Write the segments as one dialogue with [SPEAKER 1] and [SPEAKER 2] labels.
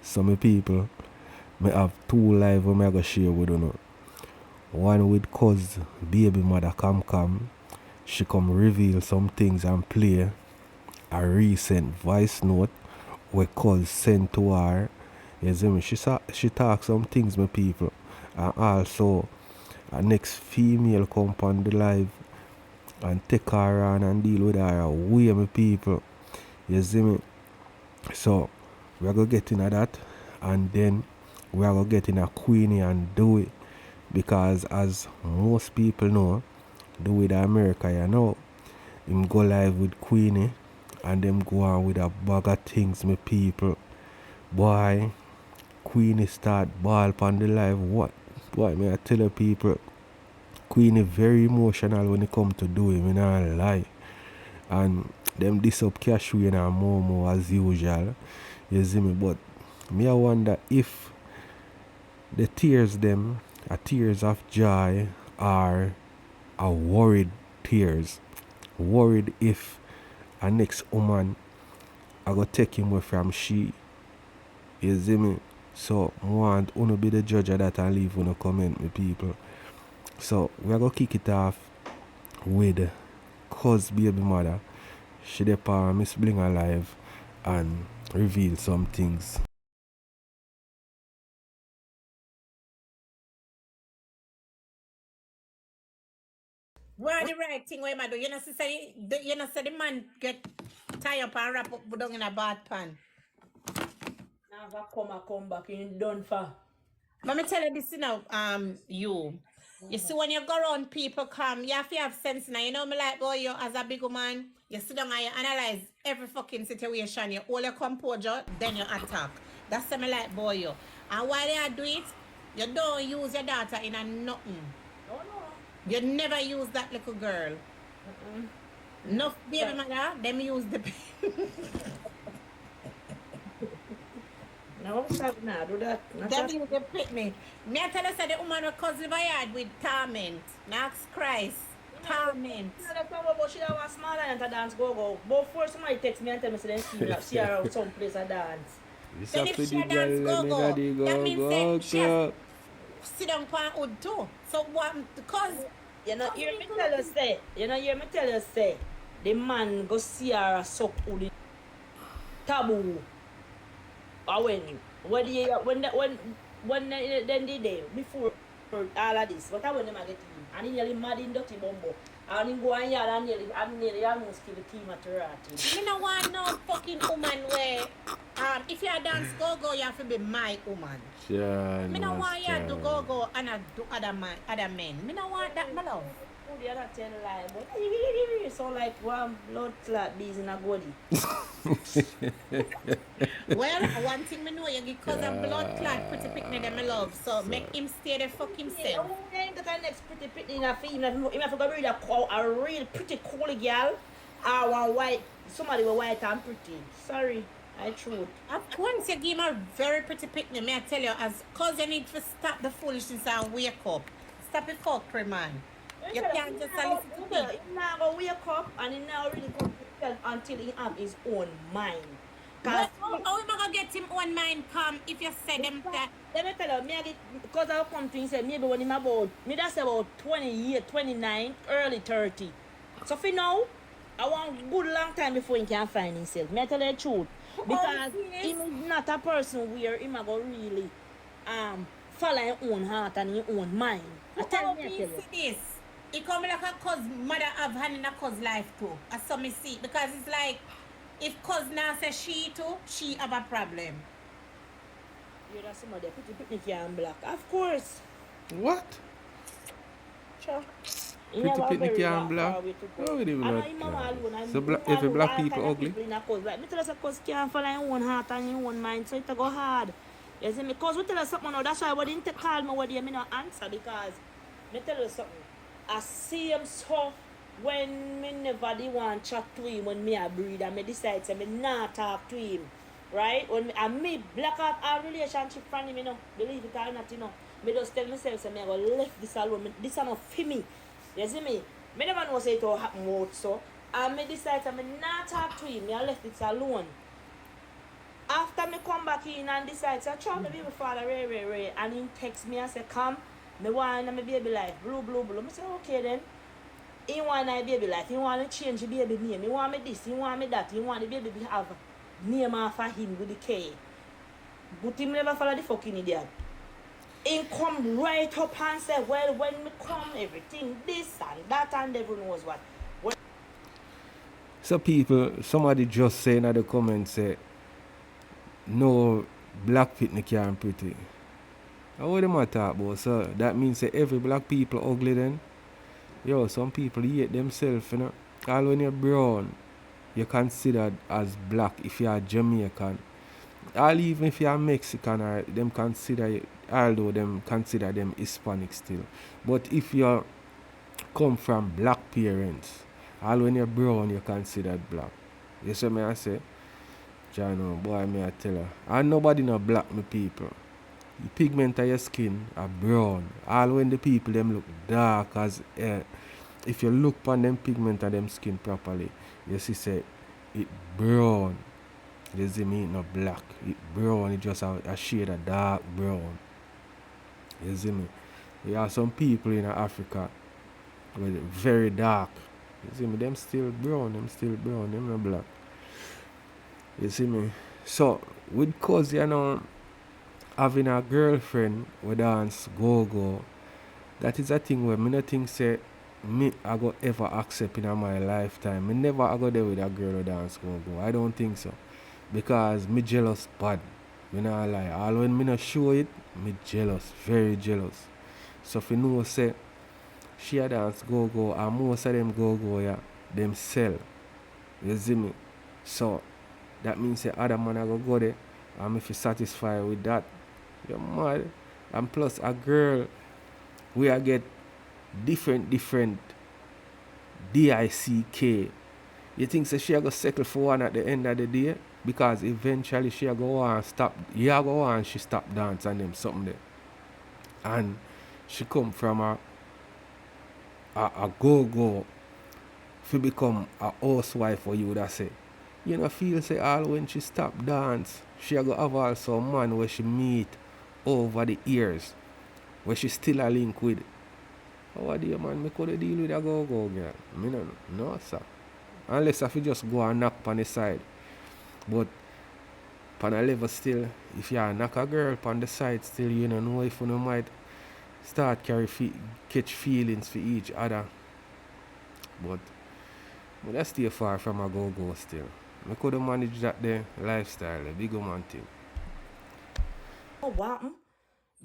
[SPEAKER 1] So my people, me have two live where I go share with you. One with cuz baby mother come. She come reveal some things and play a recent voice note where cuz sent to her. You see me? She talk some things, my people. And also a next female come on the live and take her on and deal with her away, my people. You see me? So we're gonna get into that, and then we're gonna get in a Queenie and Dowey, because as most people know, Dowey the America, you know, him go live with Queenie and them go on with a bag of things, my people. Boy, Queenie start ball on the live. What? Boy, may I tell you people, Queenie very emotional when it come to Dowey, me not lie. And them this up cash and Momo as usual. You see me? But me I wonder if the tears them are tears of joy or a worried tears. Worried if a next woman I go take him away from she. You see me? So I want to be the judge of that and leave on a comment, me people. So we are gonna kick it off with cuz baby mother. She dey pa Miss Bling alive and reveal some things.
[SPEAKER 2] Where the right thing where I do? You know, say the man get tie up and wrap up down in a bad pan.
[SPEAKER 3] Never come back in done for.
[SPEAKER 2] Let me tell you this now, you see when you go around people come, you have to have sense now. You know me like boy you as a big woman, you sit down and you analyze every fucking situation, you hold your composure, then you attack. That's what me like boy you. And while you do it, you don't use your daughter in a nothing.
[SPEAKER 3] Oh no.
[SPEAKER 2] You never use that little girl. No baby mother, them use the
[SPEAKER 3] No, stop now, do that.
[SPEAKER 2] them use the pitney. Me I tell us that the woman was cause live yard with torment. Max Christ. Torment.
[SPEAKER 3] You know, the problem about she was smaller and to dance go. But first somebody text me and tell me say them see her out some place a dance.
[SPEAKER 2] Then if she dance go, that means that she has sit down on wood too. So what because
[SPEAKER 3] You know, hear me tell you say, the man go see her suck uli taboo. Or then the day before all of this, but I when them a get him, and he nearly mad in dirty bumbo, and he go and yell and nearly almost kill the team at Terati.
[SPEAKER 2] me no want no fucking woman where if you dance go you have to be my woman.
[SPEAKER 1] Yeah,
[SPEAKER 2] Me no want you to go and do other men. Me no want that my love.
[SPEAKER 3] Who the other tell lie, but so like one blood clot bees in a body.
[SPEAKER 2] Well, one thing me know you because of blood clot pretty picnic them me love. So make him stay the fuck himself.
[SPEAKER 3] Who ain't the next pretty picnic in a female? Him have to go read a real pretty cool girl, or one white, somebody with white and pretty. Sorry, I true.
[SPEAKER 2] Of course, you give him a very pretty picnic. May I tell you, as cause you need to stop the foolishness and wake up. Stop it, fuckery, man. You can't just listen to people.
[SPEAKER 3] He now go wake up and he now really go until he have his own mind.
[SPEAKER 2] How am I gonna get him own mind come if you say them that?
[SPEAKER 3] Let me tell you, because I'll come to him say maybe when him about that's about 20 years, 29, early 30. So for now, I want good long time before he can find himself. Me I tell you the truth. Because he is not a person where he go really follow his own heart and his own mind. I tell you
[SPEAKER 2] this. It come like a cause mother have hand in a cause life too. As some me see. Because it's like if cause now says she too, she have a problem.
[SPEAKER 3] You're not somebody pretty can black. Of course.
[SPEAKER 1] What?
[SPEAKER 3] Sure.
[SPEAKER 1] Pretty picnic and black? Oh, we didn't know. So if the black people ugly?
[SPEAKER 3] Like, me tell us a cause can't follow your own heart and your own mind, so it go hard. You see me? Because we tell us something now, that's why we didn't call me what me not answer, because me tell you something. I see him so when me never did want to chat to him when me a breed and me decide to me not talk to him. Right? When me black out our relationship from him, you know, believe it or not, you know. Me just tell myself say me I go left this alone. This is not for me. You see me? Me never know say it will happen out so. And me decide to me not talk to him, me I left it alone. After me come back in and decide, so I try my baby father, Ray, and he text me and say, come, me want my baby life, blue. I say, okay then. He want my baby life, he want to change the baby name, he want me this, he want me that, he want the baby to have name after him with the K. But him never follow the fucking idiot. He come right up and say, well, when me come, everything, this and that, and everyone knows what.
[SPEAKER 1] So people, somebody just say in the comments, say, no black pitney can't pretty. And what am I talk about? So that means that every black people ugly then? Yo, some people hate themselves, you know. All when you're brown, you're considered as black if you're Jamaican. All even if you're Mexican, or them consider you, although them consider them Hispanic still. But if you come from black parents, all when you're brown, you're considered black. You see me I say? Jano, boy, me I tell her. And nobody no black, me people. The pigment of your skin are brown. All when the people them look dark as if you look on them pigment of them skin properly, you see say it brown. You see me, it not black. It brown, it just a shade of dark brown. You see me? There are some people in Africa with very dark. You see me, them still brown, them not black. You see me? So with cause you know having a girlfriend who dance go-go, that is a thing where me not think say me I go ever accept in my lifetime. Me never I go there with a girl who dance go-go. I don't think so. Because me jealous bad. Me not lie. All when me not show it, me jealous. Very jealous. So if you know say she a dance go-go and most of them go-go yeah, them sell. You see me? So that means say other man I go there and if you satisfied with that, you're mad. And plus a girl we a get different DICK. You think say she a go settle for one at the end of the day? Because eventually she a go on stop. You a go on she stop dance and them something there. And she come from a go-go to become a housewife for you that say. You know feel say all when she stop dance, she a go have also a man where she meet over the years. Where she still a link with. How do you man? Me could deal with a go-go girl. Me no sir. Unless if you just go and knock on the side. But on a level still, if you knock a girl on the side still, you don't know if you might start catch feelings for each other. But that's still far from a go-go still. I could have managed that the lifestyle, the big man thing.
[SPEAKER 3] Oh, what?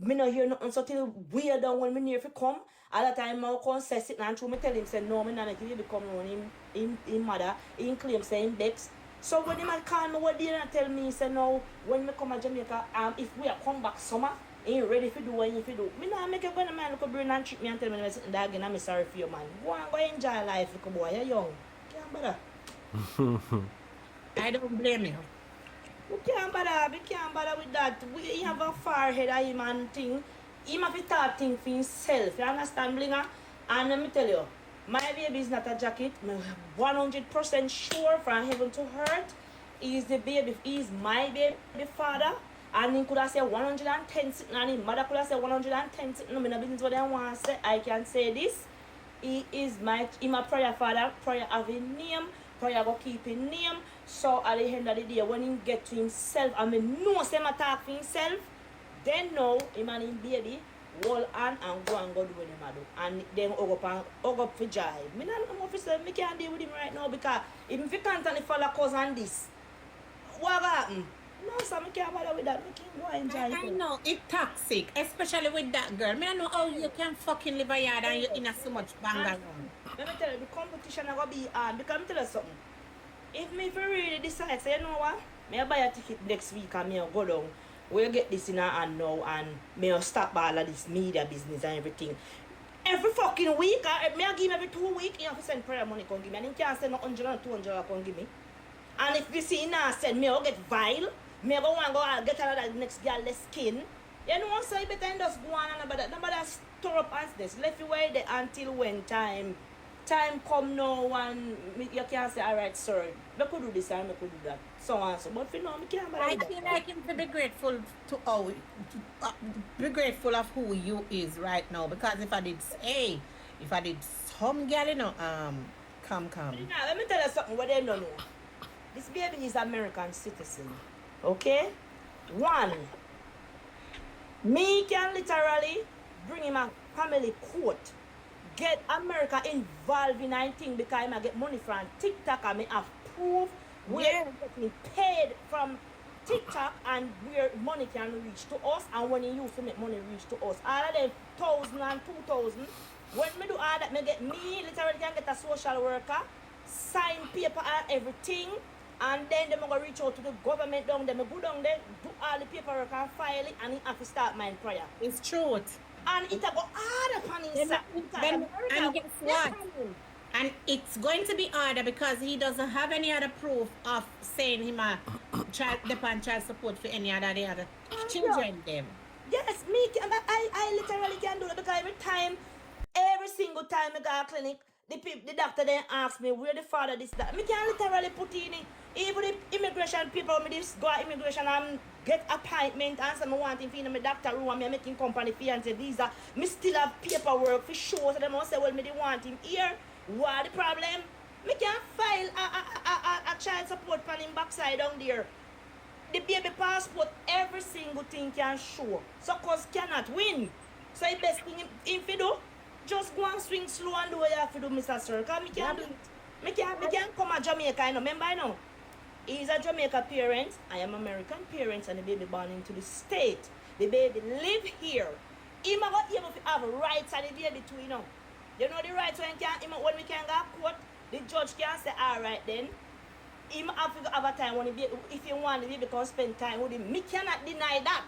[SPEAKER 3] Me no hear nothing so till weird down when me near if come. All the time I come say sit and true me tell him say no me not make you become on him mother. He claim say him Dex. So when him a call me what day and tell me say no when me come to Jamaica if we are come back summer ain't ready for do what you do. Me not make you go to man look brain and trick me and tell me I'm sitting there again I'm sorry for you man. Go and go enjoy life little boy you're young. Can't bother.
[SPEAKER 2] I don't blame you.
[SPEAKER 3] We can't bother with that. We have a forehead of him and thing. He have to talk thing for himself. You understand, Blinger? And let me tell you, my baby is not a jacket. I'm 100% sure from heaven to earth. He is the baby. He is my baby father. And he could have said 110 sitting and his mother could have said 110 sitting. I'm in a business what I want to say. I can say this. He is my prayer father. Prayer have a name. Prayer go keep his name. So at the end of the day, when he get to himself, I mean, no say my talk for himself, then now him and him baby hold on and go do what him do. And then hug up for joy. Me not officer, me can't deal with him right now because if he can't follow cause on this, what happen? No, so I can't bother with that. I can't go enjoy
[SPEAKER 2] I know, it's toxic, especially with that girl. I don't know how you can fucking live a yard and you're in so much bang around.
[SPEAKER 3] Let me tell you, the competition is going to be hard. Because let me tell you something. If me really decide, say, you know what? I buy a ticket next week and I go down. We'll get this in our hand now and I stop all of this media business and everything. Every fucking week, I give him every 2 weeks, you have to send prayer money, come give me. And he can't send 100 or 200 come give me. And if you see now send me, I'll get vile. Me go and go and get another next girl less skin. You know what? So you better just go on and about that. Nobody store up answers. Left you where there until when time time come now and you can't say, all right, sir, I could do this and I could do that. So on so. But for now, I can't
[SPEAKER 2] I
[SPEAKER 3] bother with
[SPEAKER 2] feel
[SPEAKER 3] that.
[SPEAKER 2] like him to be grateful to be grateful of who you is right now. Because if I did some girl, come.
[SPEAKER 3] Now, let me tell you something what they don't know. This baby is American citizen. Okay? One, me can literally bring him a family court. Get America involved in anything because I get money from TikTok and I have proof where
[SPEAKER 2] Yeah.
[SPEAKER 3] I'm getting paid from TikTok and where money can reach to us and when you used to make money reach to us. All of them 1,000 and 2,000. When me do all that, me literally can get a social worker, sign paper and everything, and then they go reach out to the government down there. Me go down there, do all the paperwork and file it, and he have to start my prayer.
[SPEAKER 2] It's truth.
[SPEAKER 3] And it go hard upon his side.
[SPEAKER 2] And guess what? And it's going to be harder because he doesn't have any other proof of saying him a depend child support for any other the other children them.
[SPEAKER 3] Yes, I literally can do that because every single time I go to clinic, the doctor then asks me where the father this that. Me can literally put in it. Even the immigration people, me just go to immigration and get appointment and say me want him in my doctor room and me making company fiance visa. Me still have paperwork for sure. So they must say, well, me they want him here. What the problem? Me can file a child support on him backside down there. The baby passport, every single thing can show. So cause cannot win. So the best thing if you do, just go and swing slow and do what you have to do, Mr. Sir. Because me can't do it. Me can't come to Jamaica, you know. Remember, I know. He's a Jamaica parent. I am American parents and the baby born into the state. The baby live here. He might not able to have rights and the baby too, you know. You know the rights when we can go to court, the judge can say, all right then. He might have to have a time when the baby, if you want the baby can spend time with him. Me cannot deny that.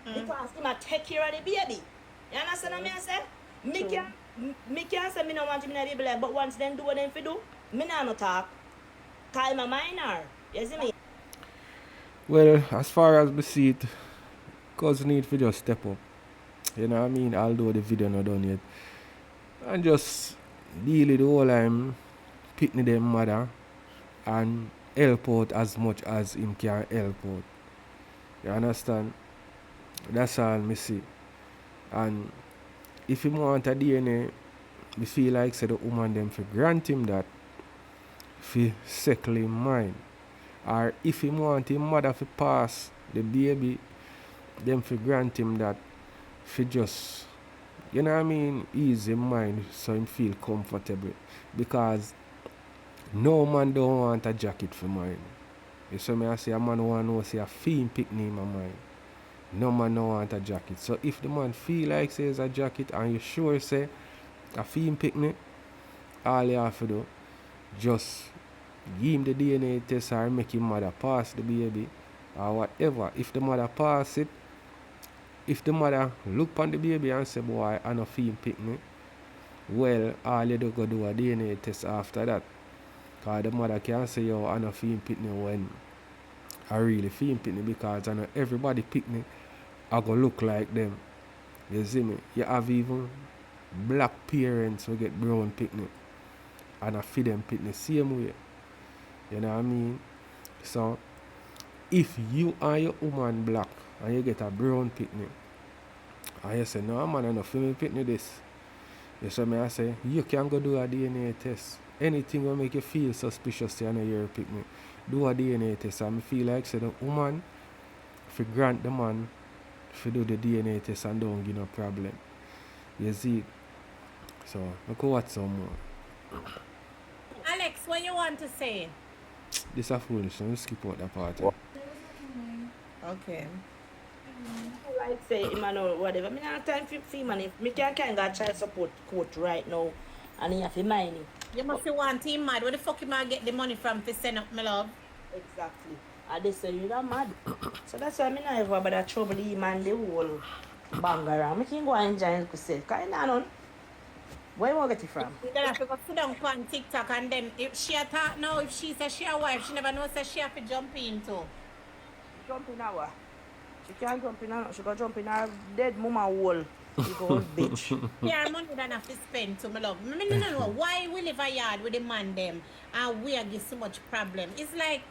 [SPEAKER 3] Because he might take care of the baby. You understand what I say? Me can say me no want him in a baby life, but once them do what them fi do, me nah no talk. Cause I'm a minor. You see me?
[SPEAKER 1] Well, as far as we see it, cause need to just step up. You know what I mean? Although the video not done yet. And just deal with the whole time, picking them mother and help out as much as him can help out. You understand? That's all me see. And if him want a DNA, me feel like say the woman them for grant him that for settle him mind. Or if him want him mother for pass the baby, them for grant him that for just, you know what I mean, ease him mind so him feel comfortable. Because no man don't want a jacket for mine. You see me I say a man want to know say a fiend pick me in my mind. No man don't want a jacket. So if the man feel like says a jacket and you sure say a fiend pick me, all you have to do, just give him the DNA test or make him mother pass the baby or whatever. If the mother pass it, if the mother look on the baby and say, boy, I no fiend pick me, well, all you do go do a DNA test after that. Because the mother can say, yo, I no fiend pick me when I really fiend pick me, because I know everybody pick me, I go look like them. You see me? You have even black parents who get brown pick me, and I feed them pick me same way. You know what I mean? So, if you are your woman black and you get a brown pick me, and you say, no man, I no feel me pick me this. You see me, I say, you can go do a DNA test. Anything will make you feel suspicious, you know you're pick me. Do a DNA test, and I feel like say the woman, if you grant the man, if you do the DNA test and don't give no problem. You see? So, look what some more.
[SPEAKER 2] Alex, what you want to say?
[SPEAKER 1] This is foolish, so let's skip out that part.
[SPEAKER 2] Okay.
[SPEAKER 3] Like say him or whatever. Me not time for man. If me can get child support court right now and he have to mind it.
[SPEAKER 2] You must be want him mad. Where the fuck you might get the money from to send up, my love?
[SPEAKER 3] Exactly. And they say you're mad. So that's why me not ever about that trouble him and the whole bang around. Me can go and enjoy it myself. Cause I know. Where you want to get it from?
[SPEAKER 2] You don't have to go sit down on TikTok and then if she attack now, if she says she a wife, she never knows that she have to jump in too.
[SPEAKER 3] Jump in our. She can't jump in her, she go jump in her dead mama hole. Big old bitch.
[SPEAKER 2] Yeah, money than have to spend to my love. No. Why we live a yard with the man them and we are give so much problem? It's like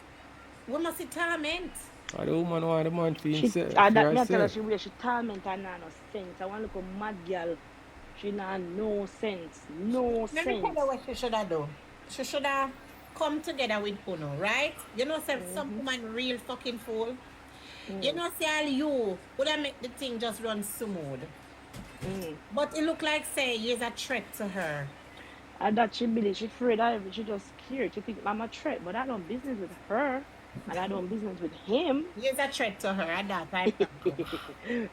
[SPEAKER 2] we must see torment.
[SPEAKER 1] Or the woman want the man for
[SPEAKER 3] She
[SPEAKER 1] himself, for
[SPEAKER 3] that me I tell her
[SPEAKER 1] herself.
[SPEAKER 3] she torment her nah no sense. I want look a mad girl. She nah no sense. No
[SPEAKER 2] Let me tell
[SPEAKER 3] sense.
[SPEAKER 2] you what she should have done. She should have come together with Uno, right? You know, some woman real fucking fool. You know, say all you would have make the thing just run smooth. But it look like say he's a threat to her.
[SPEAKER 3] And that she believe she afraid of it. She just scared. She think I'm a threat, but I don't business with her. And I don't business with him.
[SPEAKER 2] He's a threat to her, and that I promise.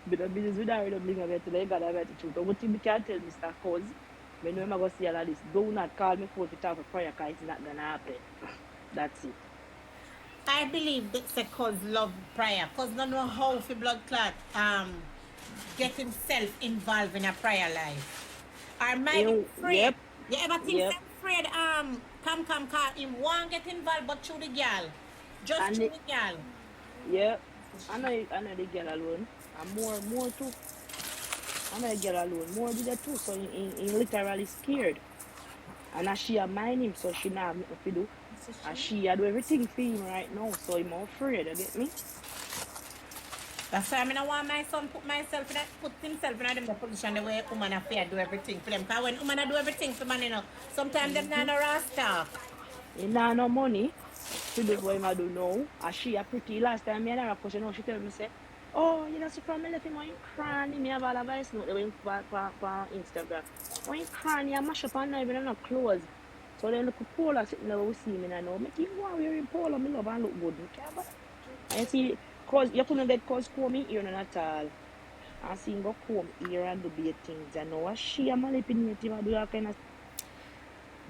[SPEAKER 3] But the business with her, I don't business with her. God, I bet the truth. But what you can tell Mr. Cuz, when I'm going to see all of this, do not call me for to talk for prayer because it's not going to happen. That's it.
[SPEAKER 2] I believe that's a cause love prayer. Cause don't know how for blood clot get himself involved in a prayer life. Or might be afraid.
[SPEAKER 3] Yep.
[SPEAKER 2] You ever think
[SPEAKER 3] Yep.
[SPEAKER 2] so afraid come call him won't get involved but through the girl. Just
[SPEAKER 3] And
[SPEAKER 2] through
[SPEAKER 3] the,
[SPEAKER 2] the girl.
[SPEAKER 3] yeah. I know the girl alone. And more too. I know the girl alone. More did that too. So he literally scared. And as she mind him, so she not have nothing to do. And she do everything for him right now. So I'm afraid, you get me?
[SPEAKER 2] That's why I mean I want my son put himself in the position the way woman affair do everything for them. Because when woman do everything for man, you know, sometimes them not no rasta.
[SPEAKER 3] He not no money to do what I do now. And she a pretty last time me and her approach, you know, she tell me say, oh, you know, so from me left him when you cranny, me have all the voice note they for Instagram. When you cranny, I mash up and not even no clothes. So then look at Paula sitting there, we see me and I know, make you want wearing Paula, me love and look good. And you see, cause you couldn't get cause comb in ear at all. And see him go comb ear and do bad things. I know she a manipulative and do all kind of.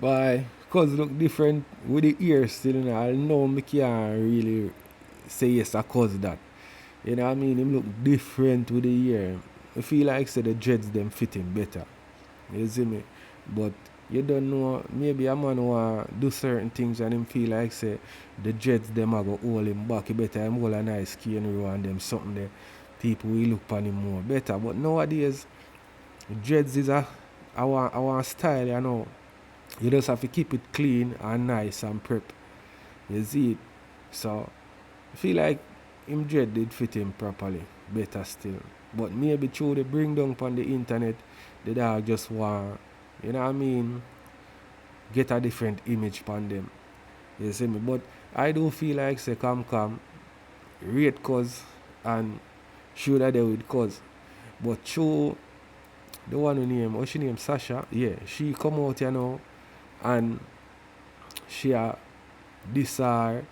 [SPEAKER 1] But cause look different with the ears still, you know. I know me can't really say yes I cause that. You know what I mean? Him look different with the ear. I feel like say the dreads them fit him better. You see me? But you don't know, maybe a man want do certain things and him feel like say the dreads them are go hold him back. You better him hold a nice skin row and them something there. People will look upon him more better. But nowadays dreads is our style, you know. You just have to keep it clean and nice and prep. You see it? So I feel like him dread did fit him properly. Better still. But maybe through the bring down on the internet, the dog just want, you know what I mean, get a different image upon them. You see me? But I do feel like say come rate cause and should have there with cause. But through the one who name, what she name Sasha, yeah, she come out, you know, and she a diss her,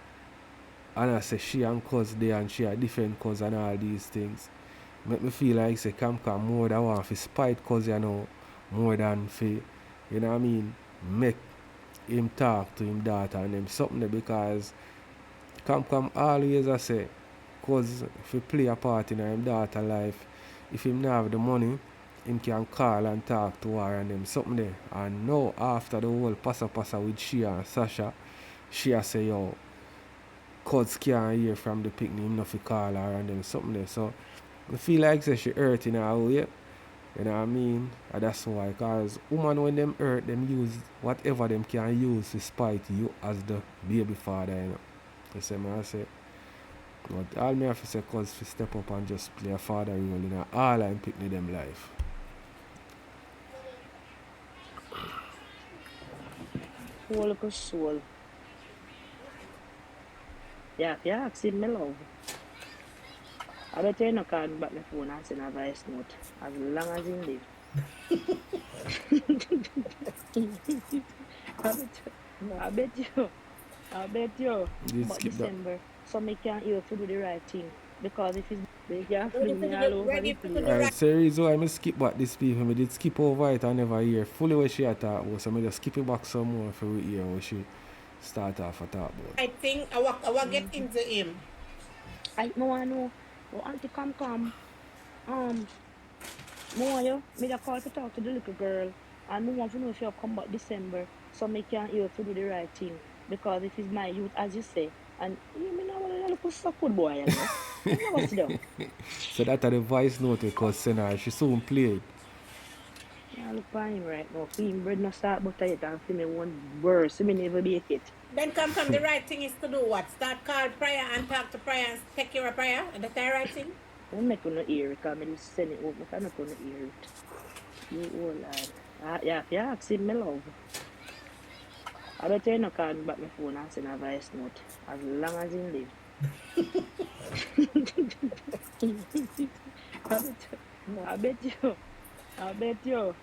[SPEAKER 1] and I say she and cause there and she a different cause and all these things. Make me feel like say come more than want to spite cause, you know, more than for, you know what I mean, make him talk to him daughter and them something there, because come always I say cause if he play a part in him daughter life, if him not have the money, him can call and talk to her and them something there. And now after the whole passa with she and Sasha, she a say yo, cause can't hear from the picnic, him not fi call her and them something there. So I feel like say she hurt in her way. You know what I mean? And that's why, because woman when them hurt, them use whatever them can use to spite you as the baby father, you know. You see me I say. But all me have to say cause to step up and just play a father role in all I'm picnic them life.
[SPEAKER 3] Whole look of soul. Yeah, ask him, my love. I bet you no call me back my phone and send a voice note. As long as he live. I bet you.
[SPEAKER 1] You
[SPEAKER 3] But
[SPEAKER 1] skip that.
[SPEAKER 3] December, so me can't hear to do the right thing. Because if it's they can fling me all over
[SPEAKER 2] Ready
[SPEAKER 3] the
[SPEAKER 2] to do
[SPEAKER 3] place.
[SPEAKER 2] the
[SPEAKER 1] Alright, so the reason why I skip back this people, I did skip over it and never hear fully what she had talk about, so I just skip it back some more for we hear what she start off a talk about.
[SPEAKER 2] I think I will get into him.
[SPEAKER 3] I know. Oh, auntie come. More me da call to talk to the little girl. And me want to know if you'll come back December. So me can hear to do the right thing. Because if it's my youth, as you say, And you mean I want to look so good boy, you know? I never sit down.
[SPEAKER 1] So that are the voice note because Senna, she soon played.
[SPEAKER 3] I look for him right now. For him bread no start butter yet and for me one verse. Me never bake it.
[SPEAKER 2] Then come from the right thing is to do what? Start call prayer and talk to prayer and take care of prayer. And that's the right thing.
[SPEAKER 3] Don't make no ear because I just send it over. I make no ear it. You oh lad. Yeah, if you ask him, me love. I bet you no call me back my phone and send a voice note. As long as him live. I bet you. I bet you.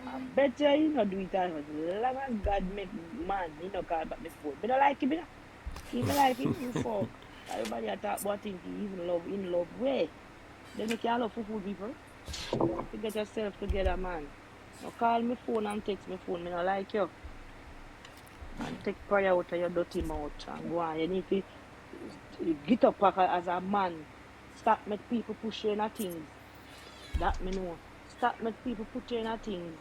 [SPEAKER 3] I bet you he not do it as long as God make man, he no call back my phone. But I like him, he me like him, you fuck. Everybody a talk about him, he even love, in love way. Then you can't love food people. You get yourself together, man. Now call me phone and text me phone, me not like you. And take prayer out of your dirty mouth and go on. You need to get up as a man. Stop make people push you in a things. That me know. Stop make people put you in a things.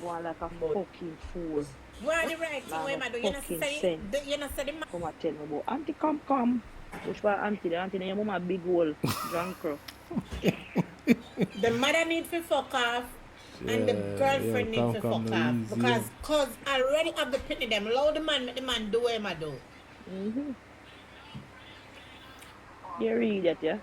[SPEAKER 3] Go on like a fucking fool.
[SPEAKER 2] Where the right thing, where do you not say the man?
[SPEAKER 3] Come and tell me about auntie come. Which one auntie? The auntie your mama big hole drunker.
[SPEAKER 2] The mother need to fuck off and the girlfriend need to fuck off. Because cause I already have the pity them. Allow the man, make the man do what he do.
[SPEAKER 3] Mm-hmm. You read that, yeah?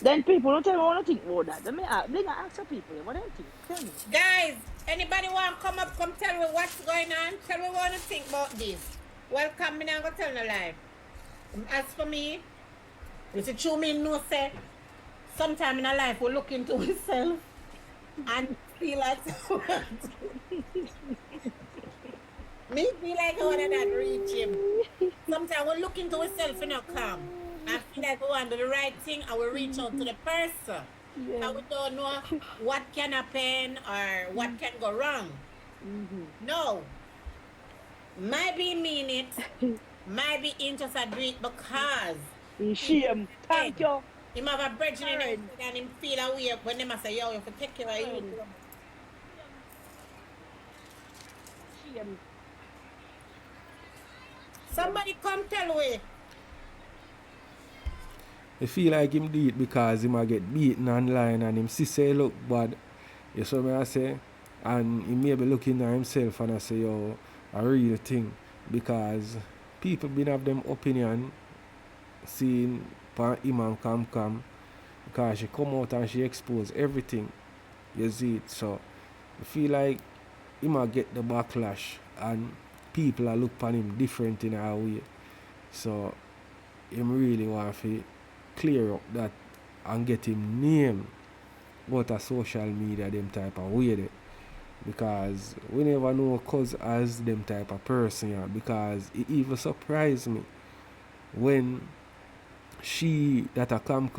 [SPEAKER 3] Then people don't tell me what to think about that. Let me ask the people what they think. Tell me.
[SPEAKER 2] Guys, anybody want to come up, come tell me what's going on? Tell me what you think about this. Welcome, me now go tell no lie. As for me, it's a true me no say. Sometime in our life we look into ourselves and feel like me feel like I want to reach him. Sometimes we look into ourselves and not calm. I feel like we want to do the right thing and we reach out to the person.
[SPEAKER 3] Yeah.
[SPEAKER 2] And we don't know what can happen or what can go wrong.
[SPEAKER 3] Mm-hmm.
[SPEAKER 2] No. Might be mean it. Might be interested do it because
[SPEAKER 3] Shame. Thank you.
[SPEAKER 2] he might have a bridge in him and him feel away when they must say, yo, you have to take care of you.
[SPEAKER 3] Shame.
[SPEAKER 2] Somebody come tell me.
[SPEAKER 1] I feel like him do it because he might get beaten online and him see say look bad. You saw me I say? And he may be looking at himself and I say, yo, a real thing. Because people been have them opinion seeing him and come because she come out and she expose everything. You see it. So I feel like he might get the backlash and people are look upon him different in a way. So him really want to clear up that and get him name out of social media them type of way there. Because we never know cause as them type of person, yeah. Because it even surprised me when she that a come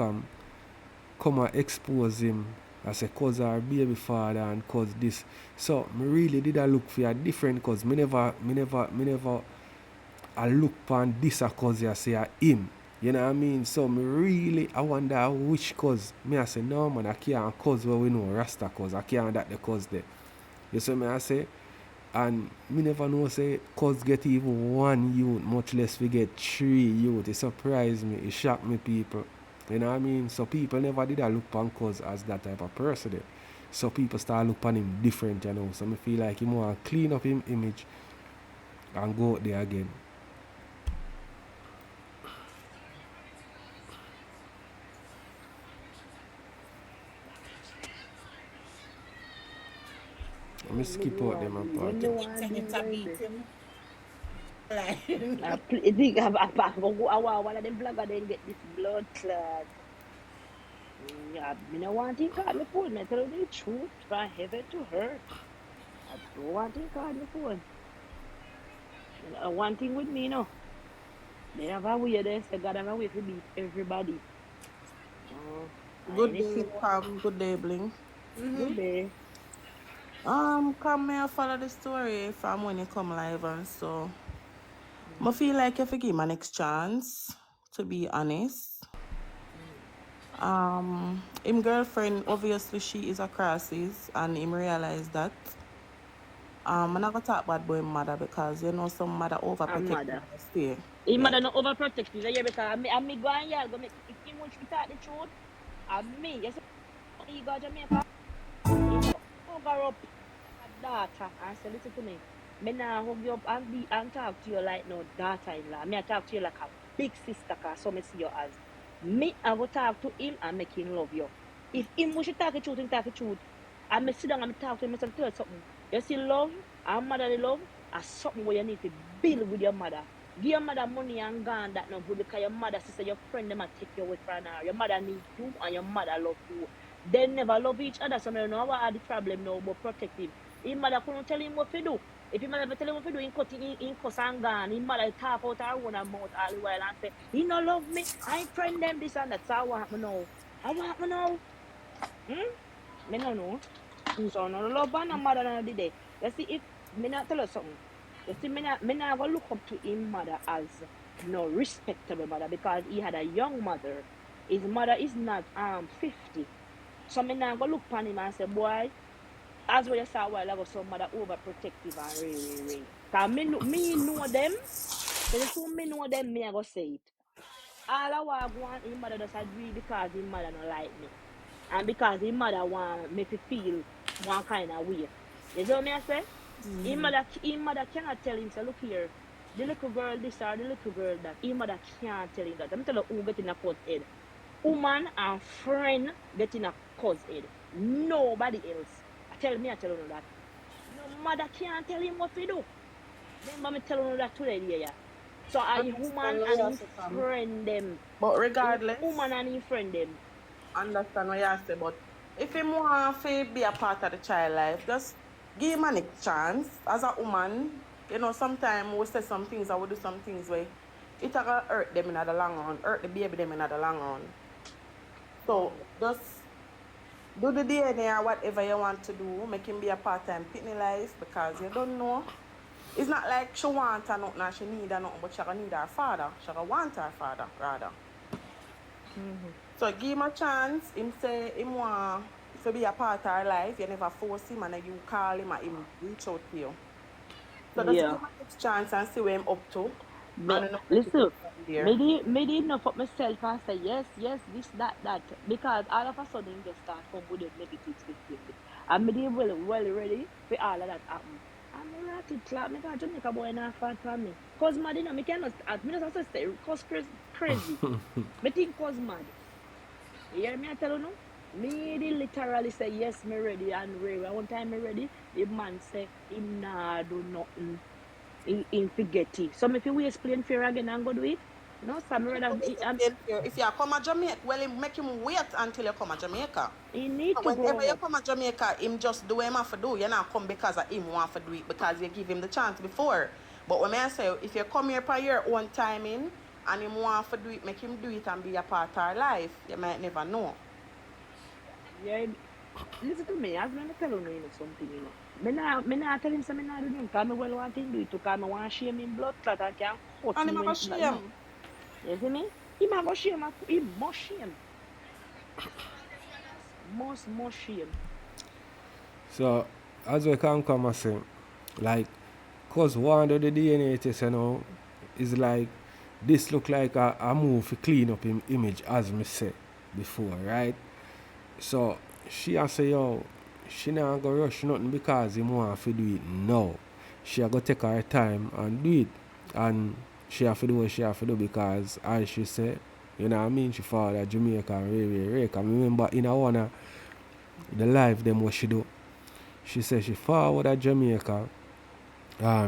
[SPEAKER 1] and expose him as a cause her baby father and cause this. So me really did a look for a different cause. Me never I look upon this a cause I say a him. You know what I mean? So I wonder which cause. Me I say no man, I can't cause where we know Rasta cause. I can't that the cause there. You see me I say? And me never know say cause get even one youth, much less we get 3 youth. It surprised me, it shocked me people. You know what I mean? So people never did look upon cause as that type of person there. So people start look upon him different, you know. So me feel like he want to clean up him image and go out there again. Let me skip out them and part.
[SPEAKER 3] I think I one of them blogger then get this blood clot. Yeah, me no want to call me phone. Me tell you the truth from heaven to hurt. One thing called my phone. One thing with me, they have a way, they say God have a way to beat everybody.
[SPEAKER 4] Good day,
[SPEAKER 3] Anything,
[SPEAKER 4] Pam. Good day, Bling.
[SPEAKER 3] good day.
[SPEAKER 4] Come here follow the story from when you come live and so. I feel like if you give him a next chance, to be honest. Him girlfriend, obviously she is a crisis and him realize that. I'm not gonna talk about boy mother because you know some mother
[SPEAKER 3] I'm
[SPEAKER 4] overprotective
[SPEAKER 3] mother.
[SPEAKER 4] and stay.
[SPEAKER 3] He
[SPEAKER 4] Yeah.
[SPEAKER 3] mother not overprotective, yeah, because I me go and yell, go make if him want to talk the truth, and me, you see, he go Jamaica, he go cover up a daughter and say, listen to me. Me now hug you up and talk to you like no daughter-in-law. Me I talk to you like a big sister, cause so me see you as. Me I go talk to him and make him love you. If him wish to talk the truth, him talk the truth. And me sit down and me talk to him, I say, tell you something. You see love and motherly love are something where you need to build with your mother. Give your mother money and gone that no good because your mother sister, your friend them a take you away from her. Your mother need you and your mother love you. They never love each other, so I don't know what are the problem now, but protect him. His mother couldn't tell him what to do. If his mother ever tell him what to do, he cuss and gone. His mother talk out her own mouth all the while and say, he no love me, I friend them this and that. So I want me now. I want me now. Me no know. So no love and no mother no the day. You see, if me not tell you something. You see, me not go look up to his mother as no respectable mother because he had a young mother. His mother is not 50. So me not go look upon him and say, boy, as what you saw a while ago, some mother overprotective and ray. Cause me know them. So the two me know them, me I go say it. All I want his mother just agree because his mother don't like me. And because his mother want me to feel one kind of way. You see what me I say? His mother cannot tell him, say, look here, the little girl this or the little girl that. His mother can't tell him that. I'm telling you who get in a cuz head. Woman and friend get in a cuz head. Nobody else. I tell you that. No mother can't tell him what to do. Remember me telling you that today, yeah. So I
[SPEAKER 4] Understand
[SPEAKER 3] woman
[SPEAKER 4] where
[SPEAKER 3] and
[SPEAKER 4] you
[SPEAKER 3] his
[SPEAKER 4] say, Pam.
[SPEAKER 3] friend them.
[SPEAKER 4] But
[SPEAKER 3] He
[SPEAKER 4] regardless,
[SPEAKER 3] woman and his friend them.
[SPEAKER 4] understand what you say, but if him want to be a part of the child life, just give him a next chance. As a woman, you know, sometimes we say some things or we do some things where it gonna hurt them in the long run, hurt the baby them in the long run. So just do the DNA or whatever you want to do, make him be a part-time pitney life because you don't know. It's not like she want or nothing or she need or nothing, but she gonna need her father. She gonna want her father rather. So give him a chance. Him say him want to be a part of her life. You never force him and then you call him and him reach out to you. So just give
[SPEAKER 3] Yeah.
[SPEAKER 4] him a next chance and see where him up to.
[SPEAKER 3] Me,
[SPEAKER 4] And then take it
[SPEAKER 3] listen,
[SPEAKER 4] from there.
[SPEAKER 3] me did enough for myself and say yes, this, that. Because all of a sudden him just start come with them negative things. And me did well ready for all of that happen. I'm a ratty clap, me got Jamaica boy not fat for me. Cause mad, me cannot start. Me just have to say, cause crazy. Me think cause mad. You hear me I tell you no? Me did literally say yes, me ready and ready. One time me ready, the man say him nah do nothing in forget it. So if you explain fear again and go do it, no, so I'm rather
[SPEAKER 4] If you come to Jamaica, well, him make him wait until you come to Jamaica.
[SPEAKER 3] he need
[SPEAKER 4] So
[SPEAKER 3] to
[SPEAKER 4] whenever you
[SPEAKER 3] grow up.
[SPEAKER 4] come to Jamaica, him just do what him have to do. You not come because of him want to do it because you give him the chance before. But when I say, if you come here for your own timing and him want to do it, make him do it and be a part of our life, you might never know.
[SPEAKER 3] Yeah, listen to me. As me tell you something, Me not tell him say me not do nothing. Cause me well want him do it to cause me want shame him blood clot and can cut
[SPEAKER 4] And
[SPEAKER 3] him
[SPEAKER 4] him a
[SPEAKER 3] when
[SPEAKER 4] go shame.
[SPEAKER 3] You see me? He might go shame. He must shame. Must shame.
[SPEAKER 1] So, as we can come and say, like, cause one of the DNA test, is like, this look like a move to clean up him image, as me said before, right? So, she a say, yo, she not go rush nothing because him want to do it now. She a go take her time and do it. And she have to do what she have to do because, as she said, you know what I mean, she father Jamaica and Ray. I remember in a one of the live them what she do. She said she forward at Jamaica.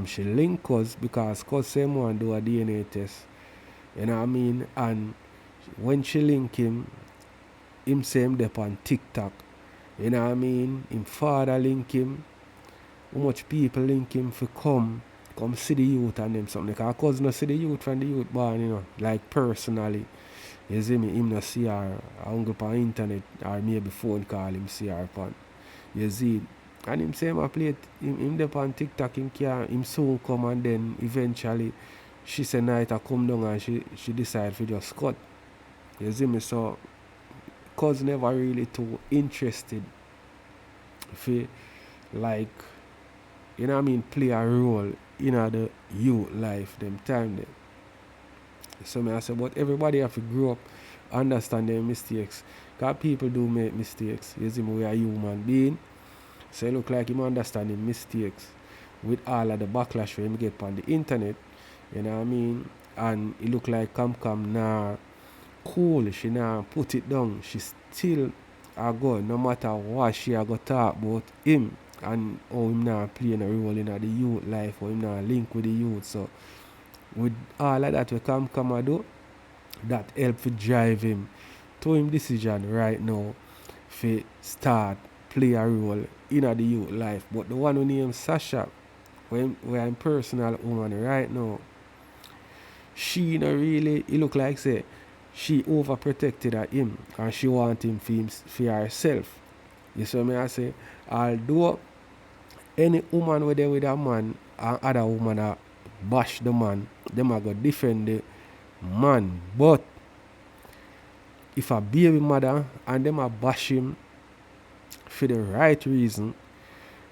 [SPEAKER 1] She link us because cause same one do a DNA test. You know what I mean? And when she link him say him dep on TikTok. You know what I mean? Him father link him how much people link him for come see the youth and them something. Because cousin see the youth from the youth born, you know, like personally. You see me, him not see her, I hung up on internet or maybe phone call him see her upon. You see, and him say him a play him there on TikTok, him soon come and then eventually she say night I come down and she decide to just cut. You see me, so cuz never really too interested for like, you know what I mean, play a role in the youth life them time there. So I say, but everybody have to grow up, understand their mistakes. Because people do make mistakes. You see me, we are human being. So it look like him understanding mistakes with all of the backlash for him get on the internet. You know what I mean? And it look like Cam nah cool. She nah put it down. She still a go no matter what she a go talk about him and how him nah playing a role in the youth life or him nah link with the youth. So with all of that we Cam a do, that help to drive him to him decision right now for start play a role in the youth life. But the one who named Sasha, when I'm personal woman right now, she no really, it look like say she overprotected at him and she want him for herself. You see me I say, although any woman with a man and other woman a bash the man, them a go defend the man. But if a baby mother and them a bash him for the right reason,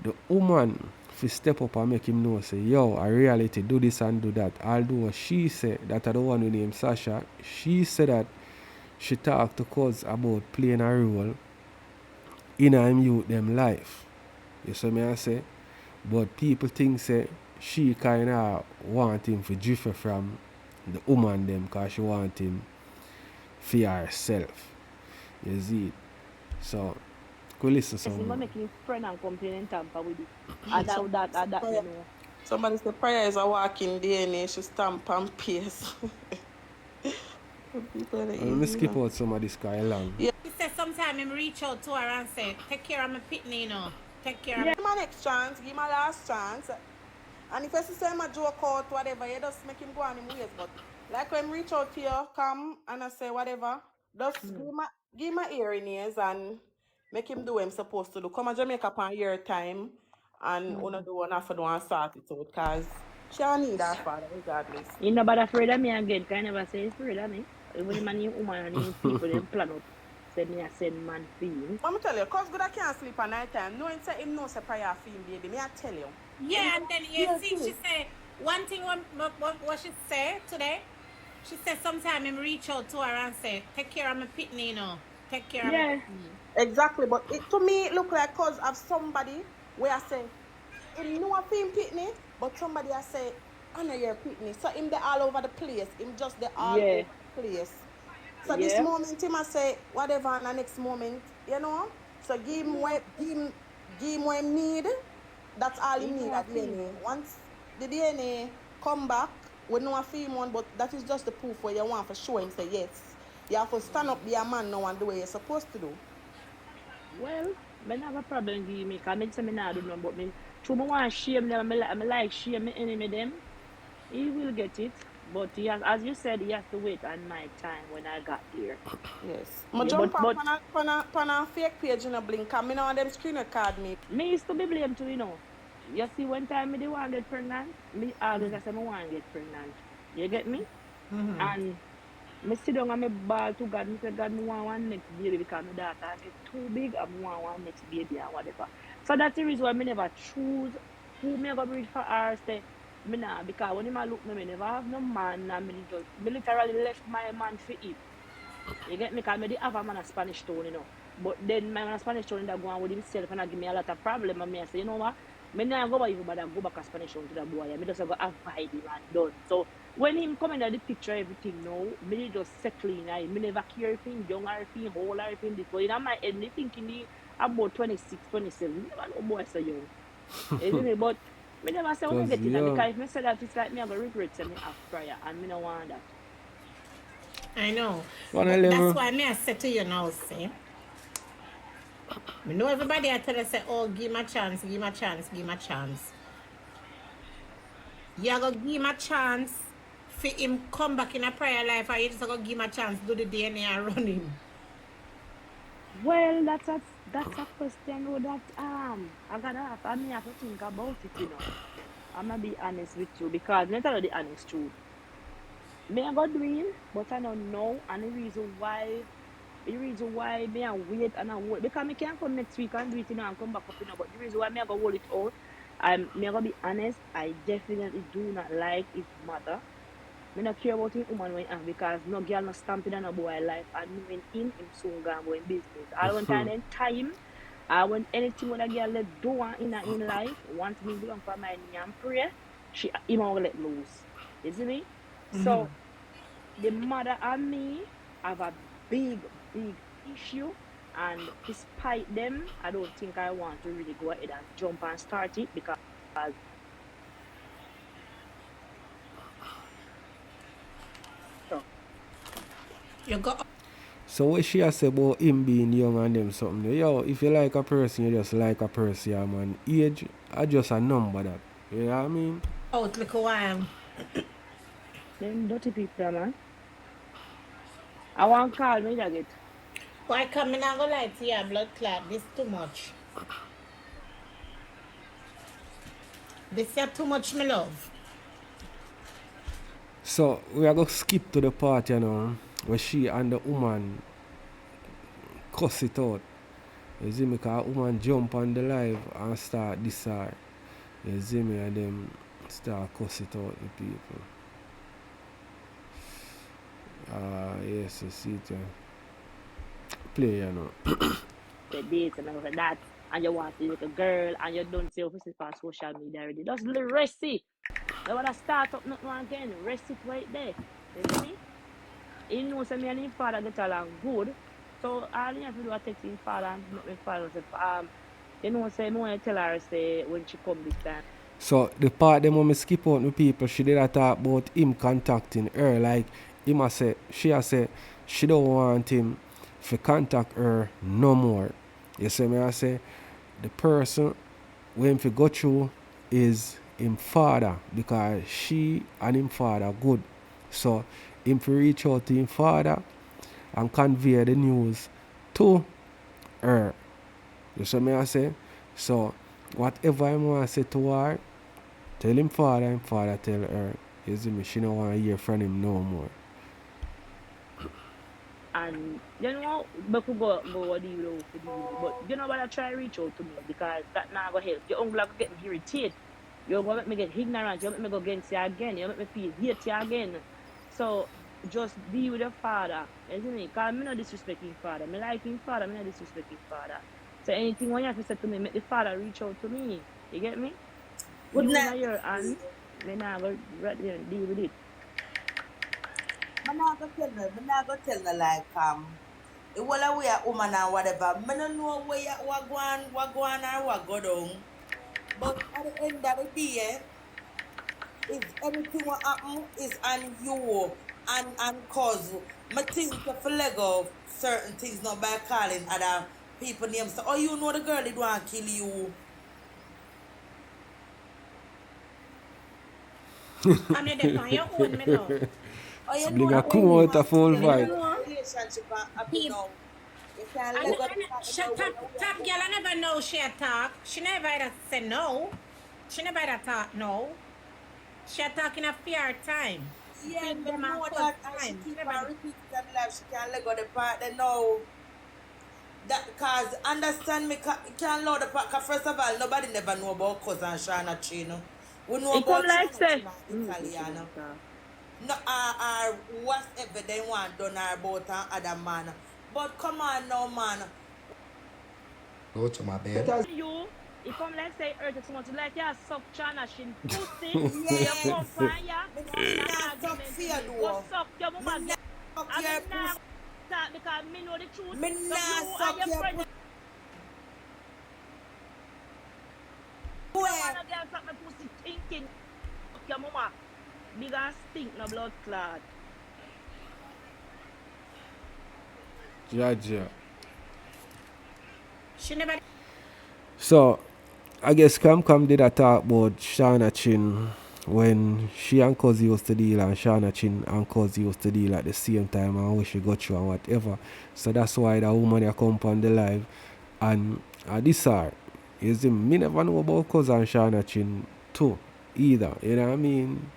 [SPEAKER 1] the woman fi step up and make him know say, yo, a reality, do this and do that. Although she said that I don't want to name Sasha, she said that she talked to cuz about playing a role in him youth them life. You see me I say? But people think say she kinda want him to drift from the woman them because she want him for herself. You see it? So go listen
[SPEAKER 3] Yes, he
[SPEAKER 1] some.
[SPEAKER 3] make him friend and complain and tamper with it. And that you know.
[SPEAKER 4] Somebody say prayer is a walking DNA. She stamp and paste. People are
[SPEAKER 1] Let me
[SPEAKER 4] easy,
[SPEAKER 1] skip
[SPEAKER 4] you know.
[SPEAKER 1] out some of this guy long.
[SPEAKER 2] He said sometime him reach out to her and say, take care of my pitney, you know. Take care of
[SPEAKER 3] Yeah.
[SPEAKER 4] Give him a next chance, give him a last chance. And if you see him a joke out, whatever, you just make him go on him ways. But like when him reach out to you, come and I say whatever, just give him a ear in ears and make him do what him supposed to do. Come to Jamaica upon your time and one do one after do and sort it out because she don't need her father regardless.
[SPEAKER 3] You know, but afraid of me again. Can I never say he's afraid of me. Even the man, woman, and him people, them plan out. Say me, I send man for you.
[SPEAKER 4] Let me tell you, cause good I can't sleep at night time. Knowing say him no say prayer for him, baby. Me I tell you.
[SPEAKER 2] Yeah, and then you see, she said one thing. What she said today? She said sometime him reach out to her and say, "Take care of my pitney, you know. Take care of
[SPEAKER 3] Yeah.
[SPEAKER 2] my."
[SPEAKER 4] Exactly, but it to me it look like cause of somebody where I say him know a him pitney, but somebody I say honor your pitney. So him they all over the place. Him just they all over the place. So this
[SPEAKER 3] Yeah.
[SPEAKER 4] moment him I say whatever and the next moment, you know. So give him what him need. That's all he need at DNA. Once the DNA come back, we know a film one, but that is just the proof where you want for sure him say yes. You have to stand up, be a man now and do what you're supposed to do.
[SPEAKER 3] Well, I have a problem with me. Because I say me not do nothing, but me, true, I want to shame them. I like shame my enemy them. He will get it. But he has, as you said, he has to wait on my time when I got there.
[SPEAKER 4] Yes.
[SPEAKER 3] Yeah,
[SPEAKER 4] Jump on a fake page in a blink. I know them screen record me.
[SPEAKER 3] Me used to be blamed too, you know. You see, one time me they want to get pregnant, me always I say me want to get pregnant. You get me? And me sit down and me ball to God. Me say, God, me want one next baby because my daughter get too big and me want one next baby and whatever. So that's the reason why me never choose who me go breed for her. Say, me nah, because when I look me never have no man and me literally left my man for him. You get me? Because I have a man a Spanish town, you know. But then my man a Spanish town that Gwan Wid himself and I give me a lot of problem. And me I say, you know what? Me nah go even bother go back a Spanish town to the boy. Me just go avoid him and done. So when him come in the picture, everything now, me just settle in. Me never care if him young or if him old or if him this. But in my head, me thinking he about 26, 27. Me never know boy so young. You me? But me never say when I get in there, because if me say that, it's like me I go regret say me have prayer and me no want that.
[SPEAKER 2] I know.
[SPEAKER 1] But
[SPEAKER 2] But that's why me I say to you now, see. I know everybody I tell us say, oh, give him a chance, give him a chance, give him a chance. You gonna give him a chance for him come back in a prayer life, or you just gonna give him a chance, do the DNA and run him.
[SPEAKER 3] Well, that's a question though that I gotta have to think about it, you know. I'm gonna be honest with you because let me tell you the honest truth. Me I go do it, but I don't know, and the reason why me I wait and I wait because me can't come next week and do it, you know, and come back up, you know. But the reason why me I go hold it out, me I gonna be honest, I definitely do not like his mother. Me not care about him woman when because no girl no stamping on a boy life and knowing him soon gonna go in business. I want time, I want anything when a girl let do in life, once me go on for my knee and pray, him will let loose. You see me? So the mother and me have a big, big issue. And despite them, I don't think I want to really go ahead and jump and start it because so,
[SPEAKER 2] You got
[SPEAKER 1] So what she has say about him being young and them something? Yo, if you like a person, you just like a person, yeah, man. Age, I just a number that. You know what I mean?
[SPEAKER 2] out like a while.
[SPEAKER 3] them dirty people, man. I want call me that get.
[SPEAKER 2] Why come in and go lie to you, blood clot? This too much. This is too much, my love.
[SPEAKER 1] So we are going to skip to the part, you know, where she and the woman cuss it out. You see me? Because the woman jump on the live and start decide. You see me? And them start cuss it out, the people. Yes, you see it, yeah. Play, you know.
[SPEAKER 3] The dates and all of that, and you want to look a girl, and you don't say office for social media already. Just rest it. You want to start up nothing again. Rest it right there. You see me? He knows me and his father get along good. So all you have to do is text his father and make my father say, you know, say, me want to tell her, say, when she come this time.
[SPEAKER 1] So the part them when me skip out with people, she did a talk about him contacting her. Like him a say, she a say she don't want him to contact her no more. You see me? I say the person when him go through is him father because she and him father good. So him to reach out to him father and convey the news to her. You see me? I say so whatever I want to say to her. Tell him father tell her. You see me? She don't want to hear from him no more.
[SPEAKER 3] And you know, but could go deal with it. But you know what I try to reach out to me because that now go help. Your uncle go get me irritated. You're gonna make me get ignorant, you make me go against you again, you make me feel hate you again. So just be with your father. Isn't it? Because I'm not disrespecting father. I like him father, I'm not disrespecting father. So anything when you have to say to me, make the father reach out to me. You get me?
[SPEAKER 5] Good
[SPEAKER 3] You
[SPEAKER 5] night.
[SPEAKER 3] in your hand, then I go right there and deal with it.
[SPEAKER 5] I'm not gonna tell her like it will we a woman or whatever. I don't know where you what go on or what go down. But at the end of the day, if anything what happen is on you and cause my things to let go certain things not by calling other people names. So, oh, you know the girl that want to kill you.
[SPEAKER 2] I'm not there on your own, my love.
[SPEAKER 5] Oh, you know
[SPEAKER 1] Bring a
[SPEAKER 5] the girl
[SPEAKER 1] come
[SPEAKER 5] that
[SPEAKER 1] out a
[SPEAKER 5] want to
[SPEAKER 1] full
[SPEAKER 5] kill you.
[SPEAKER 2] Me
[SPEAKER 1] fight.
[SPEAKER 2] know.
[SPEAKER 5] Relationship happen
[SPEAKER 2] People,
[SPEAKER 5] now. You can't
[SPEAKER 2] I
[SPEAKER 5] let
[SPEAKER 2] know,
[SPEAKER 5] go the partner
[SPEAKER 2] shut up,
[SPEAKER 5] where we
[SPEAKER 2] top
[SPEAKER 5] are
[SPEAKER 2] girl. I never know she attack. She never ever say no. She never ever talk no. She attack in a fair time.
[SPEAKER 5] Yeah,
[SPEAKER 2] Feed
[SPEAKER 5] me
[SPEAKER 2] them and
[SPEAKER 5] know
[SPEAKER 2] cause
[SPEAKER 5] that, and she
[SPEAKER 2] time. She
[SPEAKER 5] keep
[SPEAKER 2] never.
[SPEAKER 5] on repeating her life. She can't let go the partner now. That cause understand me can't allow the partner. First of all, nobody never know about cousin Shana Chino. We know
[SPEAKER 3] It come
[SPEAKER 5] about
[SPEAKER 3] like
[SPEAKER 5] Shana
[SPEAKER 3] say,
[SPEAKER 5] Chino
[SPEAKER 3] she
[SPEAKER 5] Italiano.
[SPEAKER 3] don't talk.
[SPEAKER 5] No, whatever they want done her about an other man. But come on now, man.
[SPEAKER 6] Go to my bed.
[SPEAKER 3] You, it come like say hurt you too much. Like you suck China shin pussy. For you
[SPEAKER 5] Yes.
[SPEAKER 3] come from ya.
[SPEAKER 5] Me know me
[SPEAKER 3] That
[SPEAKER 5] not suck
[SPEAKER 3] argument with
[SPEAKER 5] fear
[SPEAKER 3] me. Go
[SPEAKER 5] though.
[SPEAKER 3] suck your
[SPEAKER 5] Me
[SPEAKER 3] mama girl.
[SPEAKER 5] not suck
[SPEAKER 3] I
[SPEAKER 5] your
[SPEAKER 3] mean now
[SPEAKER 5] pussy.
[SPEAKER 3] talk because me know the truth.
[SPEAKER 5] Me
[SPEAKER 3] So
[SPEAKER 5] not
[SPEAKER 3] you and
[SPEAKER 5] suck
[SPEAKER 3] your
[SPEAKER 5] your
[SPEAKER 3] friend
[SPEAKER 5] pussy.
[SPEAKER 3] you don't
[SPEAKER 5] Where?
[SPEAKER 3] wanna get something pussy thinking fuck your mama. Big and stink no blood clot.
[SPEAKER 1] Jaja.
[SPEAKER 2] She never.
[SPEAKER 1] So, I guess Cam did a talk about Shauna Chin when she and Cuz used to deal and Shauna Chin and Cuz used to deal at the same time and how she got through and whatever. So that's why the woman that come on the live and this are is me never know about Cuz and Shauna Chin too either. You know what I mean?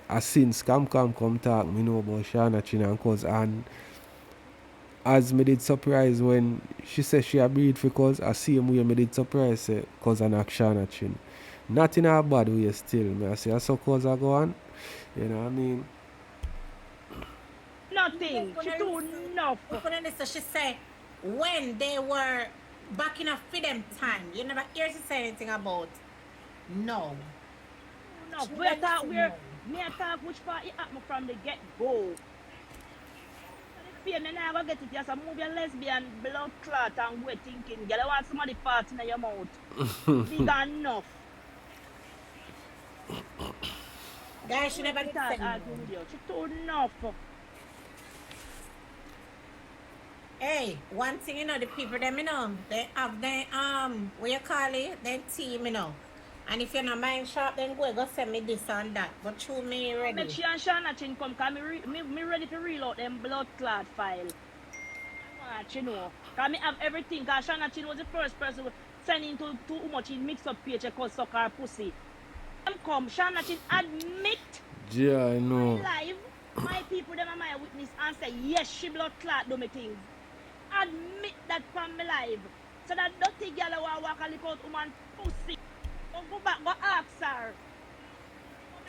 [SPEAKER 1] As since Cam come talk, me know about Shauna Chin and Cuz, and as me did surprise when she said she agreed for Cuz, I see him way me did surprise say Cuz and Shauna Chin. Not in a bad way still. Me I say I saw Cuz a go on. You know what I mean?
[SPEAKER 3] Nothing. She too enough.
[SPEAKER 2] So she said when they were backing up for them time, you never hear she say anything about no.
[SPEAKER 3] No,
[SPEAKER 2] She
[SPEAKER 3] we
[SPEAKER 2] never
[SPEAKER 3] talk
[SPEAKER 2] say
[SPEAKER 3] where
[SPEAKER 2] no.
[SPEAKER 3] me I talk which part it happened from the get go. Me never get it. Just a move your lesbian blood clot and we're thinking, girl, I want somebody fart in your mouth. Big enough.
[SPEAKER 2] Guys, she never
[SPEAKER 3] She
[SPEAKER 2] did
[SPEAKER 3] start
[SPEAKER 2] say no.
[SPEAKER 3] arguing with you. She too enough.
[SPEAKER 2] Hey, one thing you know, the people them you know, they have their what you call it, their team, you know. And if you're not mind sharp, then go send me this and that. But through me
[SPEAKER 3] Make
[SPEAKER 2] ready.
[SPEAKER 3] she and Shana Chin come because me ready to reload them blood clot file. Watch, you know. Because me have everything. Because Shana Chin was the first person sending too much in mix up page called suck her pussy. Them come, Shana Chin admit
[SPEAKER 1] Yeah, I know.
[SPEAKER 3] live. My people, them are my witness and say, yes, she blood clot do me things. Admit that from me live. So that dirty girl who walk a lick out woman pussy. Go back, go ask her.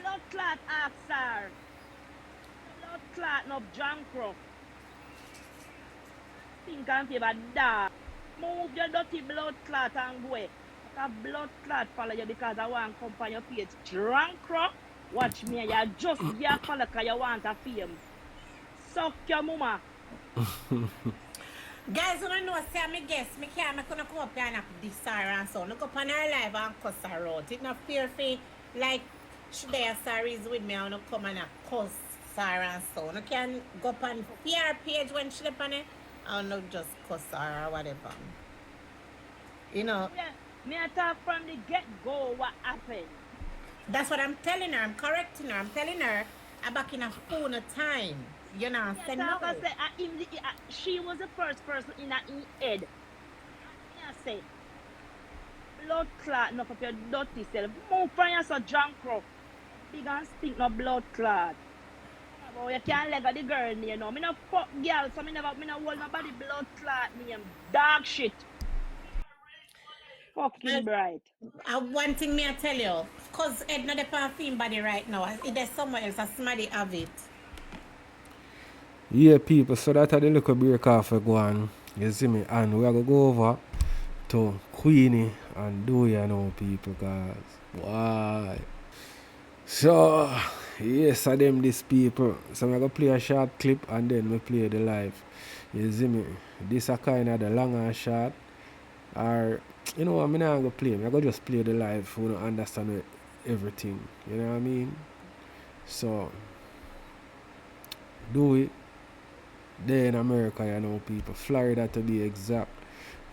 [SPEAKER 3] Blood clot ask her. Blood clot no junk rough. Think and favor that. Move your dirty blood clot and go. Because blood clot follow you because I want to come on your page. Drunk rough. Watch me, you just get follow because you want a fame. Suck your mama.
[SPEAKER 2] Guys, you don't know, say me guess, me can't come up here and this her and so. Look up on her live and cuss her out. It's not fair for like she there series with me and come and cuss her and so. You can go up on PR page when she up on it and not just cuss her or whatever. You know.
[SPEAKER 3] Yeah, me I talk from the get-go what happened.
[SPEAKER 2] That's what I'm telling her. I'm correcting her. I'm telling her I'm back in a phone of time. You know, say no.
[SPEAKER 3] She was the first person in her head. I say, blood clot, knock up your dirty self. Move from your so drunk rough. Big and stink, no blood clot. Oh, you can't let the girl name, you know. Me no fuck girl, so me no hold nobody blood clot name. Dog shit. Fucking bright.
[SPEAKER 2] One thing me I tell you, cause Ed not the perfume body right now. If there's somewhere else, somebody have it.
[SPEAKER 1] Yeah, people, so that the little break off for Gwan. You see me? And we are going to go over to Queenie and Dowey now, people, guys. Why? So, yes, I them these people. So I'm going to play a short clip and then we play the live. You see me? This is kind of the long and short. Or, you know, I'm not going to play. I'm going to just play the live for you to understand everything. You know what I mean? So, Dowey. There in America, you know, people. Florida to be exact.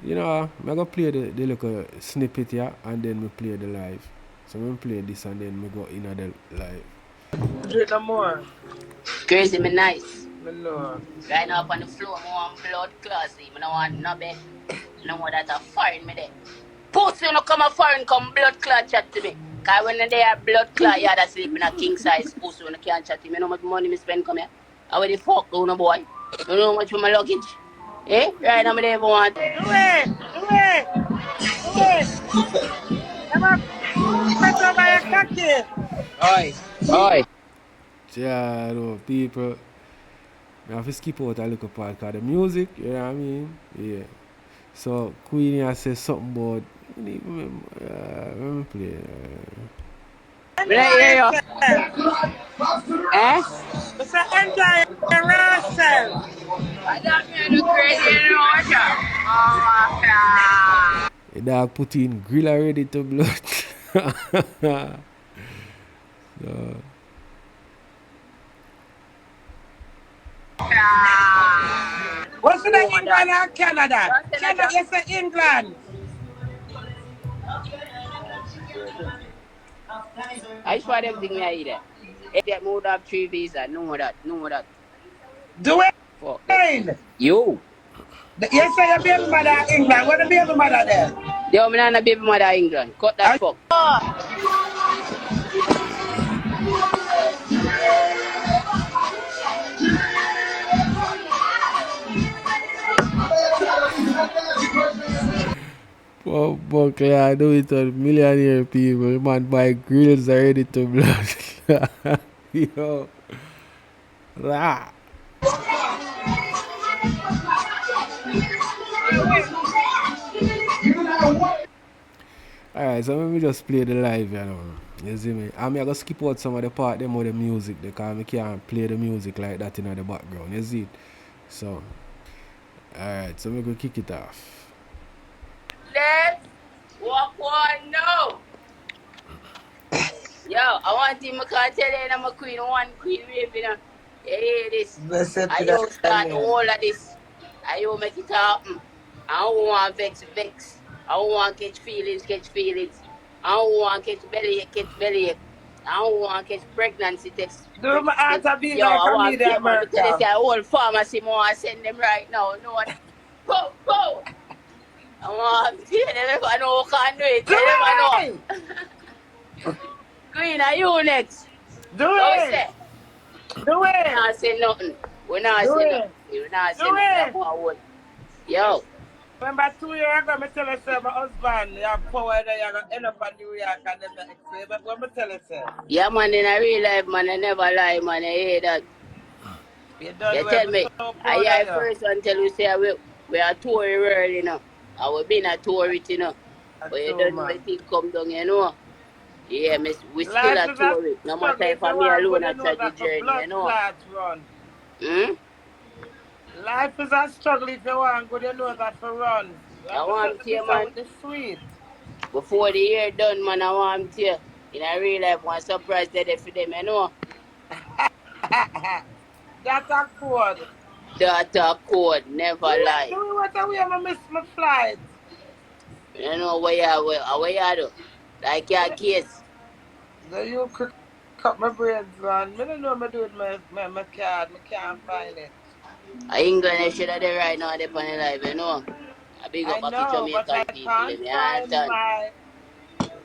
[SPEAKER 1] You know, I'm going to play the little snippet here and then we play the live. So I'm going to play this and then we go in the live.
[SPEAKER 7] Drink no more.
[SPEAKER 8] Crazy, me nice.
[SPEAKER 7] Me know.
[SPEAKER 8] Right now up on the floor, I want blood classy. I don't want no bed. No more that a foreign me there. Pussy no come a foreign, come blood clot chat to me. Cause when they are blood clot, you had to sleep in a king size pussy when you can't chat to me. You know how much money me spend come here? How the fuck go no boy? You know how much for my luggage? Eh? Right now me there want.
[SPEAKER 7] Dowey! Never bet over your cocky!
[SPEAKER 8] Oi.
[SPEAKER 1] Yeah, no, people. I have to skip out a little part because the music, you know what I mean? Yeah. So, Queenie has said something about. Let me play.
[SPEAKER 8] Me not hear you. Eh?
[SPEAKER 7] Just enjoy yourself!
[SPEAKER 8] I don't hear the crazy anymore. Oh my God.
[SPEAKER 1] The dog put in grill already to blood. So,
[SPEAKER 7] What's the name in Ghana and Canada? cannot, you say England.
[SPEAKER 8] I swear them thing me I either. If that would have 3 visa, know that. Fuck them.
[SPEAKER 7] Dwayne.
[SPEAKER 8] You.
[SPEAKER 7] You say your baby mother England. Where the baby mother there?
[SPEAKER 8] Yo, me not a baby mother England. Cut that fuck.
[SPEAKER 1] But I do it on millionaire people. Man buy grills are ready to blood. Yo. Rah. Alright, so let me just play the live, you know. You see me? I'm gonna skip out some of the part them with the music because I can't play the music like that in the background. You see it? So alright, so we go kick it off.
[SPEAKER 8] Let's walk one now. Yo, I want him to tell you I'm a queen, one queen wave, you know. You hear this? I you start all of this. I you make it happen. I don't want vex. I don't want catch feelings. I don't want catch belly. I don't want catch pregnancy test.
[SPEAKER 7] Do my aunt a be
[SPEAKER 8] Yo,
[SPEAKER 7] like
[SPEAKER 8] I
[SPEAKER 7] a
[SPEAKER 8] want
[SPEAKER 7] media
[SPEAKER 8] people to tell
[SPEAKER 7] America.
[SPEAKER 8] us whole pharmacy more I send them right now. No one. Go. I want to tell them I know who can do it. Tell them I know. Queen, are you next?
[SPEAKER 7] Do
[SPEAKER 8] Don't
[SPEAKER 7] it.
[SPEAKER 8] say.
[SPEAKER 7] Do
[SPEAKER 8] We're
[SPEAKER 7] it.
[SPEAKER 8] not saying nothing.
[SPEAKER 7] Do it.
[SPEAKER 8] Yo,
[SPEAKER 7] Remember 2 years ago, I tell you, say, my husband, you have power that you're going to end up in New York and then the next but when I tell you, say,
[SPEAKER 8] yeah, man, in a real life, man, I never lie, man. I hear that.
[SPEAKER 7] you done
[SPEAKER 8] You
[SPEAKER 7] well,
[SPEAKER 8] tell
[SPEAKER 7] I'm
[SPEAKER 8] me,
[SPEAKER 7] so
[SPEAKER 8] I
[SPEAKER 7] proud
[SPEAKER 8] hear
[SPEAKER 7] of you.
[SPEAKER 8] first one tell you, say, we are touring world, you know. I will be in a tour it, you know.
[SPEAKER 7] That's
[SPEAKER 8] But you
[SPEAKER 7] true,
[SPEAKER 8] don't know
[SPEAKER 7] man.
[SPEAKER 8] if it come down, you know. Yeah, miss, we still
[SPEAKER 7] Life
[SPEAKER 8] a
[SPEAKER 7] is a
[SPEAKER 8] tour it. No matter
[SPEAKER 7] struggle.
[SPEAKER 8] if
[SPEAKER 7] If you
[SPEAKER 8] I'm me
[SPEAKER 7] want
[SPEAKER 8] alone,
[SPEAKER 7] good,
[SPEAKER 8] I
[SPEAKER 7] you know
[SPEAKER 8] try the
[SPEAKER 7] that the
[SPEAKER 8] journey,
[SPEAKER 7] blood
[SPEAKER 8] you know.
[SPEAKER 7] clots run.
[SPEAKER 8] Hmm?
[SPEAKER 7] Life is a struggle. If you want good, you know that for run. You
[SPEAKER 8] I
[SPEAKER 7] have to
[SPEAKER 8] want
[SPEAKER 7] take
[SPEAKER 8] to
[SPEAKER 7] the
[SPEAKER 8] you,
[SPEAKER 7] bitter
[SPEAKER 8] man.
[SPEAKER 7] with the sweet.
[SPEAKER 8] Before the year done, man, I want to you. In a real life, one surprise that for them, you know.
[SPEAKER 7] That's a code.
[SPEAKER 8] Data code, never lie.
[SPEAKER 7] Do we what a way I miss my flight?
[SPEAKER 8] You know where you do. Like your case.
[SPEAKER 7] So you could cut my brains, man. I don't know what I'm doing with my card. I can't find it.
[SPEAKER 8] I England should have there right now, they on the live, you know. I big
[SPEAKER 7] I
[SPEAKER 8] up back to
[SPEAKER 7] know, but I
[SPEAKER 8] Jamaican people,
[SPEAKER 7] can't
[SPEAKER 8] you
[SPEAKER 7] find
[SPEAKER 8] understand?
[SPEAKER 7] my.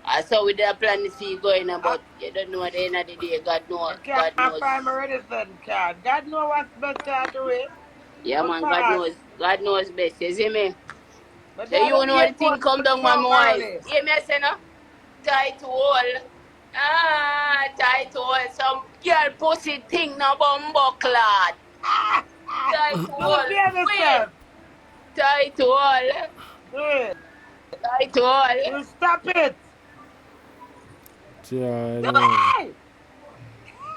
[SPEAKER 8] I saw with their plan to see going,
[SPEAKER 7] I,
[SPEAKER 8] but you don't know at the end of the day, God
[SPEAKER 7] I can't
[SPEAKER 8] knows.
[SPEAKER 7] find my medicine card. God knows what's best to do it.
[SPEAKER 8] Yeah,
[SPEAKER 7] My
[SPEAKER 8] man,
[SPEAKER 7] pass.
[SPEAKER 8] God knows best, you see me?
[SPEAKER 7] But
[SPEAKER 8] So
[SPEAKER 7] they're
[SPEAKER 8] you
[SPEAKER 7] at the
[SPEAKER 8] know the
[SPEAKER 7] airport
[SPEAKER 8] thing come down, my
[SPEAKER 7] so
[SPEAKER 8] wife.
[SPEAKER 7] early.
[SPEAKER 8] Hear me say no? Tight hole. Tight hole. Some girl pussy thing no bumbo clad. Tight
[SPEAKER 7] Do
[SPEAKER 8] hole.
[SPEAKER 7] behave
[SPEAKER 8] Wait.
[SPEAKER 7] yourself.
[SPEAKER 8] Tight hole.
[SPEAKER 7] Do it.
[SPEAKER 8] Tight hole.
[SPEAKER 7] You stop it.
[SPEAKER 1] Yeah,
[SPEAKER 7] Do
[SPEAKER 1] no.
[SPEAKER 7] it.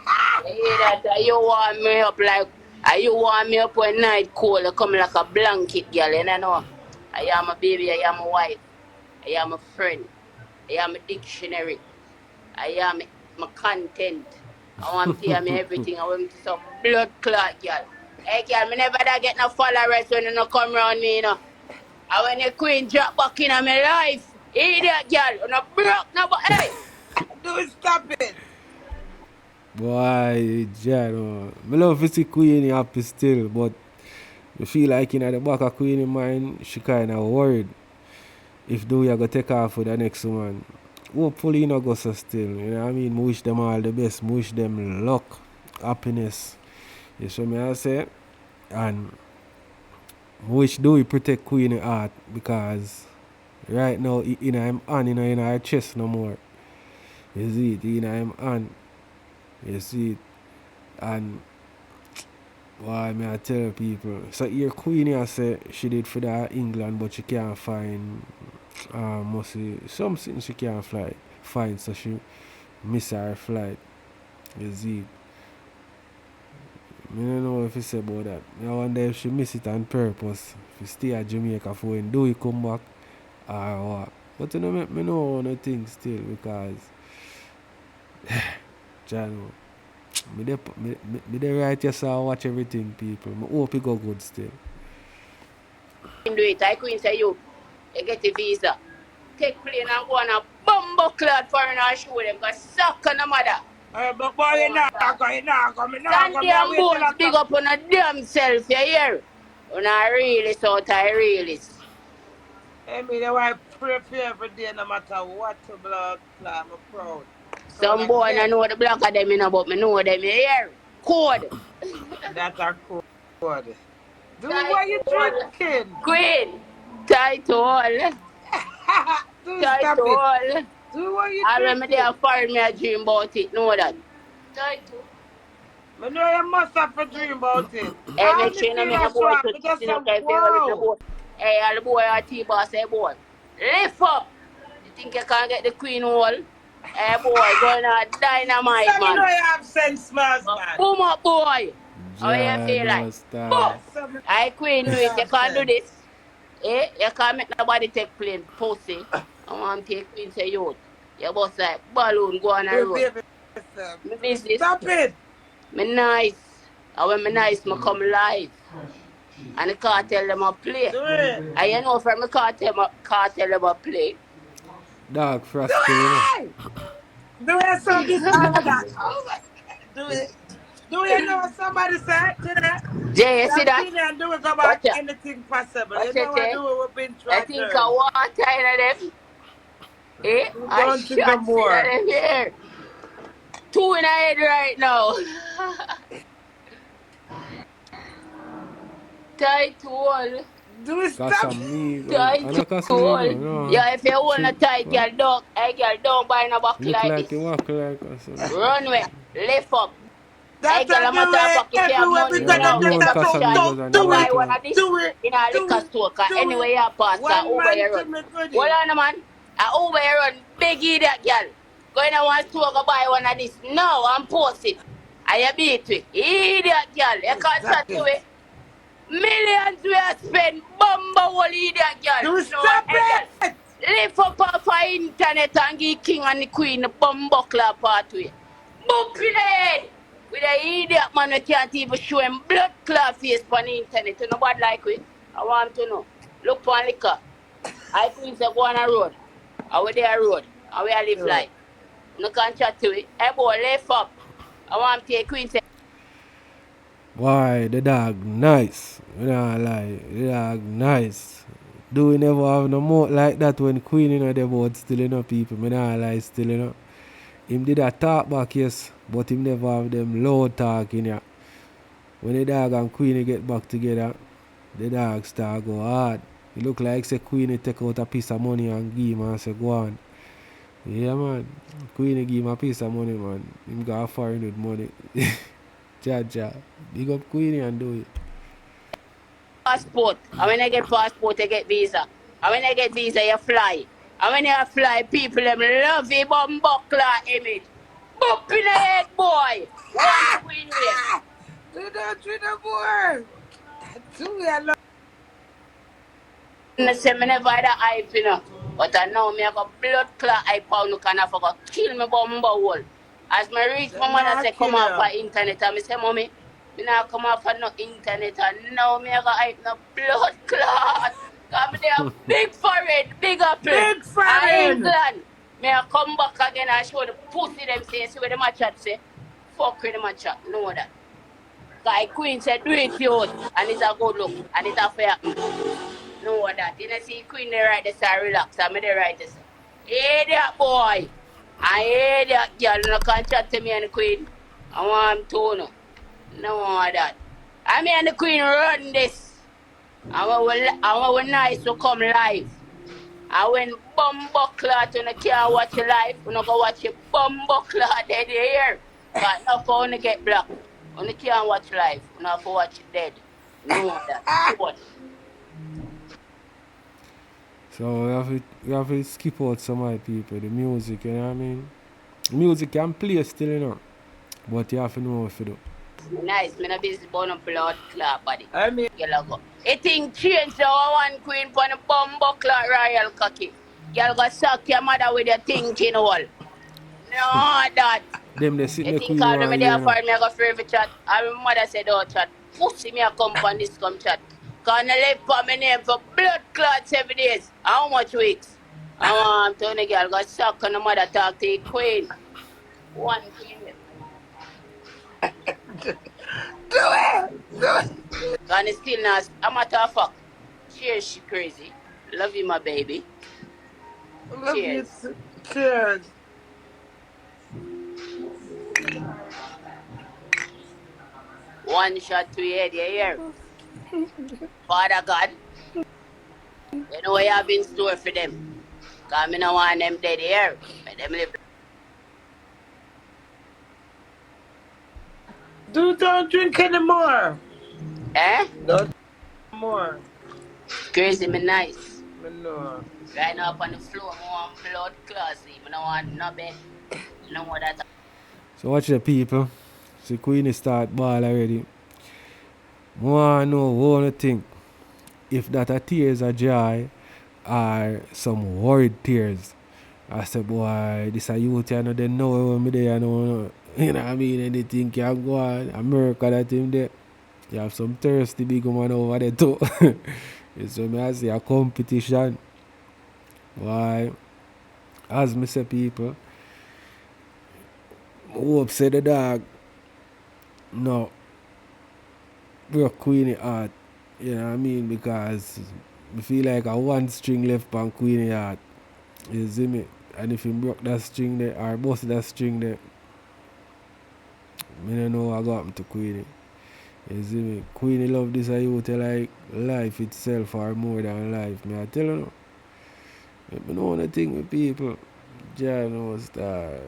[SPEAKER 8] I hear that you warm me up like you warm me up when night cold. You come like a blanket, girl. You know. I am a baby. I am a wife. I am a friend. I am a dictionary. I am my content. I want to hear me everything. I want to some blood clot, girl. Hey, girl, me never da get no followers when you no come around me, you know. And when the queen drop back in my life, idiot, girl, you no broke, no, but hey.
[SPEAKER 7] Do it. Stop it.
[SPEAKER 1] Boy, Jano. I love to see Queenie happy still, but I feel like in the back of Queenie mind, she kind of worried if Dowey go take off with the next one. Hopefully, you know, go so still. You know what I mean? I wish them all the best. I wish them luck, happiness. You see me I say? And I wish Dowey protect Queenie heart because right now, you know, I'm on, you know, in her chest no more. You see it? You know, I'm on. You see it? And why me I tell people. So your Queenie I say she did for that England but she can't find must see something she can't find so she miss her flight. You see it? I don't know if you say about that. I wonder if she miss it on purpose. If you stay at Jamaica for when Dowey come back or what. But you know make me know one thing still because Jano. Me dey right here so I watch everything people. I hope it go good still.
[SPEAKER 8] do it. I Queen say you get a visa. Take plane and go on a bumbo clad foreign and show them because suck on the mother.
[SPEAKER 7] But boy, you not go, me not
[SPEAKER 8] Stand
[SPEAKER 7] go, me
[SPEAKER 8] there
[SPEAKER 7] a
[SPEAKER 8] and
[SPEAKER 7] wait till
[SPEAKER 8] bones
[SPEAKER 7] I
[SPEAKER 8] big
[SPEAKER 7] come.
[SPEAKER 8] up on a damn self, you hear? On a realist out a realist.
[SPEAKER 7] I mean, I prepare every day no matter what to blood clot, I'm proud. Proud
[SPEAKER 8] Some boy I
[SPEAKER 7] again.
[SPEAKER 8] know the black of them, you know, but me know them, you hear? Code.
[SPEAKER 7] That's a code. Do
[SPEAKER 8] Tight
[SPEAKER 7] what you
[SPEAKER 8] hole.
[SPEAKER 7] drinking?
[SPEAKER 8] Queen. Tight hole.
[SPEAKER 7] Do
[SPEAKER 8] Tight
[SPEAKER 7] stop it.
[SPEAKER 8] hole.
[SPEAKER 7] Do what you
[SPEAKER 8] I remember they
[SPEAKER 7] drinking?
[SPEAKER 8] are foreign me a dream about it, know that. Tight hole.
[SPEAKER 7] I know you must have a dream about it.
[SPEAKER 8] Hey,
[SPEAKER 7] I
[SPEAKER 8] make sure you know
[SPEAKER 7] feel
[SPEAKER 8] me a
[SPEAKER 7] that
[SPEAKER 8] boy
[SPEAKER 7] strong.
[SPEAKER 8] to
[SPEAKER 7] I just
[SPEAKER 8] you
[SPEAKER 7] say,
[SPEAKER 8] know, can feel with the
[SPEAKER 7] wow.
[SPEAKER 8] boy. Hey, all the boy are T-boss, say boy. Lift up. You think you can't get the queen hole? Hey boy, going on dynamite,
[SPEAKER 7] So me know
[SPEAKER 8] man.
[SPEAKER 7] you have sense, man.
[SPEAKER 8] Boom up, boy. How you
[SPEAKER 1] Ja,
[SPEAKER 8] feel like?
[SPEAKER 1] no star.
[SPEAKER 8] Boom.
[SPEAKER 7] So me
[SPEAKER 8] I queen
[SPEAKER 7] know
[SPEAKER 8] do
[SPEAKER 7] you
[SPEAKER 8] it. You
[SPEAKER 7] have
[SPEAKER 8] can't do
[SPEAKER 7] sense.
[SPEAKER 8] this. Eh? You can't make nobody take plane, pussy. I want to take queen say youth. You bust like balloon go on a
[SPEAKER 7] Do
[SPEAKER 8] road.
[SPEAKER 7] baby yourself.
[SPEAKER 8] Me business.
[SPEAKER 7] Stop it.
[SPEAKER 8] Me nice. And when me nice, me come live. And the cartel them a play.
[SPEAKER 7] Do it.
[SPEAKER 8] And you know from the cartel them a play.
[SPEAKER 1] Dog
[SPEAKER 7] Do
[SPEAKER 1] frost still, you know.
[SPEAKER 7] it. Do it so this all of that. Oh my God. Do it. Do you know what somebody said today?
[SPEAKER 8] Jay, you see
[SPEAKER 7] That
[SPEAKER 8] that?
[SPEAKER 7] thing and do it about
[SPEAKER 8] Watch out.
[SPEAKER 7] anything possible.
[SPEAKER 8] Watch
[SPEAKER 7] You
[SPEAKER 8] it,
[SPEAKER 7] know what
[SPEAKER 8] eh?
[SPEAKER 7] do it, we've been
[SPEAKER 8] I
[SPEAKER 7] trying
[SPEAKER 8] think I
[SPEAKER 7] girls.
[SPEAKER 8] water in them. Eh?
[SPEAKER 7] You
[SPEAKER 8] I
[SPEAKER 7] don't think no
[SPEAKER 8] shot in
[SPEAKER 7] more.
[SPEAKER 8] them here. Two in the head right now. Tight hole.
[SPEAKER 7] Do it
[SPEAKER 1] Got
[SPEAKER 7] stop.
[SPEAKER 1] some me,
[SPEAKER 8] Tight
[SPEAKER 1] I know Casamigos,
[SPEAKER 8] hole.
[SPEAKER 1] no.
[SPEAKER 8] Yeah, if you hold a
[SPEAKER 1] She,
[SPEAKER 8] tight girl, don't buy no buck
[SPEAKER 1] look
[SPEAKER 8] like
[SPEAKER 1] like
[SPEAKER 8] this.
[SPEAKER 1] you walk like us.
[SPEAKER 8] Runway, lift up. Hey,
[SPEAKER 7] That's
[SPEAKER 8] girl,
[SPEAKER 7] a
[SPEAKER 8] I'm
[SPEAKER 7] do
[SPEAKER 8] a talk
[SPEAKER 7] it
[SPEAKER 8] about if you have
[SPEAKER 7] everywhere
[SPEAKER 8] money,
[SPEAKER 7] we
[SPEAKER 8] you
[SPEAKER 1] Yeah,
[SPEAKER 7] gonna
[SPEAKER 8] know,
[SPEAKER 7] do
[SPEAKER 8] get
[SPEAKER 1] blown
[SPEAKER 7] that.
[SPEAKER 8] back a shot.
[SPEAKER 1] Casamigos and
[SPEAKER 8] Go
[SPEAKER 7] Do
[SPEAKER 1] the
[SPEAKER 8] buy
[SPEAKER 7] it.
[SPEAKER 8] one
[SPEAKER 1] later.
[SPEAKER 8] of this
[SPEAKER 7] Do it.
[SPEAKER 8] in a
[SPEAKER 7] Do
[SPEAKER 8] liquor
[SPEAKER 7] it.
[SPEAKER 8] store. Cause
[SPEAKER 7] Do
[SPEAKER 8] anyway,
[SPEAKER 7] it.
[SPEAKER 8] you pass, cause
[SPEAKER 7] One
[SPEAKER 8] Uber
[SPEAKER 7] man
[SPEAKER 8] you
[SPEAKER 7] to
[SPEAKER 8] run.
[SPEAKER 7] me goodie.
[SPEAKER 8] Hold on, man. Uber you run. Big idiot, girl. Go in a one store, go buy one of this. No, I'm post it. I you beat it. Idiot, girl. You
[SPEAKER 7] Do
[SPEAKER 8] can't
[SPEAKER 7] stop
[SPEAKER 8] chat to
[SPEAKER 7] it.
[SPEAKER 8] it. Millions we have spent. Bumbo whole idiot, girl.
[SPEAKER 7] Do
[SPEAKER 8] No,
[SPEAKER 7] stop
[SPEAKER 8] hey, girl.
[SPEAKER 7] it.
[SPEAKER 8] Lift up off our internet and give king and the queen the bumbo clap pathway. Boop in the head. With a idiot man we can't even show him blood clot face on the internet. You know what like we? I want to know. Look for liquor. I queen say go on a road. I we there road. And we a live
[SPEAKER 7] Do it.
[SPEAKER 8] life. No can chat to it. Hey boy, lift up. I want to take queen say
[SPEAKER 1] Why, the dog nice. You know, lie. The dog nice. Do we never have no more like that when Queen, you know, the board still, you know, people. Me nah lie still, you know. Him did a talk back, yes, but him never have them loud talking, yeah. When the dog and Queenie get back together, the dog start go hard. It look like say Queenie take out a piece of money and give him and say, go on. Yeah, man. Queenie give him a piece of money, man. Him got foreign with money. Ja. Big up Queenie and do it.
[SPEAKER 8] passport. And when I get passport, I get visa. And when I get visa, you fly. And when you fly, people them love you, bumbuckler image. Bump in the head, boy. One queen way.
[SPEAKER 7] Do the more. Do it.
[SPEAKER 8] I say me never had a hype, you know. But I know me have a blood clot hype out, no can afford to kill me bumbo hole. As me reach my mother say come off for internet, and me say mommy, me not come off for no internet, and now me have a hype no blood clot. Cause me there big forehead, big apple.
[SPEAKER 7] Big forehead.
[SPEAKER 8] England. Me a come back again and show the pussy them say, see where the match chat say. Fuck with the match chat, know that. Cause Queen said do it youth, and it's a good look, and it's a fair. Know that. You know, see Queen they right this and relax. I'm the right this. Hey that boy. I hear that girl. You can chat to me and the Queen. I want him to know. No that. I mean and the Queen run this. I when nice to come live. And when bumbo clot you can't watch your life, you go watch your bumbo clot dead here. But not for when you get blocked. When you can't watch live, you have to watch it dead. Know that. What?
[SPEAKER 1] So we have to skip out some of the people, the music, you know what I mean? Music can play still, you know. But you have to know what to do.
[SPEAKER 8] Nice, me no busy born a blood clot body.
[SPEAKER 7] I mean,
[SPEAKER 8] Girl go. It thing change now one queen pon a bumbo clot royal cocky. Girl go suck your mother with your thinking hole. No that.
[SPEAKER 1] Them they sit in
[SPEAKER 8] You
[SPEAKER 1] the
[SPEAKER 8] think
[SPEAKER 1] Queen
[SPEAKER 8] all
[SPEAKER 1] one
[SPEAKER 8] me
[SPEAKER 1] year,
[SPEAKER 8] there
[SPEAKER 1] you
[SPEAKER 8] for
[SPEAKER 1] know.
[SPEAKER 8] me I go forever chat. And my mother said don't chat. Pussy me a come on this come chat. Can I live for my name for blood clots every day? How much weeks? I want to girl go suck on the mother talk to the queen. One queen.
[SPEAKER 7] Do it! Do it!
[SPEAKER 8] Can I still not? I'm a tough fuck. Cheers, she crazy. Love you, my baby.
[SPEAKER 7] Love you
[SPEAKER 8] Cheers.
[SPEAKER 7] too. Cheers.
[SPEAKER 8] One shot to your head, you hear? Father God, you know what you have in store for them. Because I don't want them dead here. Let them live.
[SPEAKER 7] Don't drink anymore.
[SPEAKER 8] Eh?
[SPEAKER 7] Don't more.
[SPEAKER 8] Crazy, me nice.
[SPEAKER 7] Me know.
[SPEAKER 8] Right now up on the floor, I want blood classy. I don't want no bed. No more that.
[SPEAKER 1] So watch the people. See Queenie start ball already. I want to know what you think. If that a tears of joy or some worried tears. I said, boy, this a youth, you know, they know when me there, you know what I mean? Anything can go on. America that him there. You have some thirsty big man over there too. So me I say a competition. Why? As me say people, I hope say the dog no broke Queenie heart. You know what I mean? Because I feel like a one string left on Queenie heart. You see me? And if he broke that string there or bust that string there, I don't know what happened to Queenie. You see me? Queenie love this youth like life itself or more than life. Me I tell you no. I know one thing with people. Jah knows that.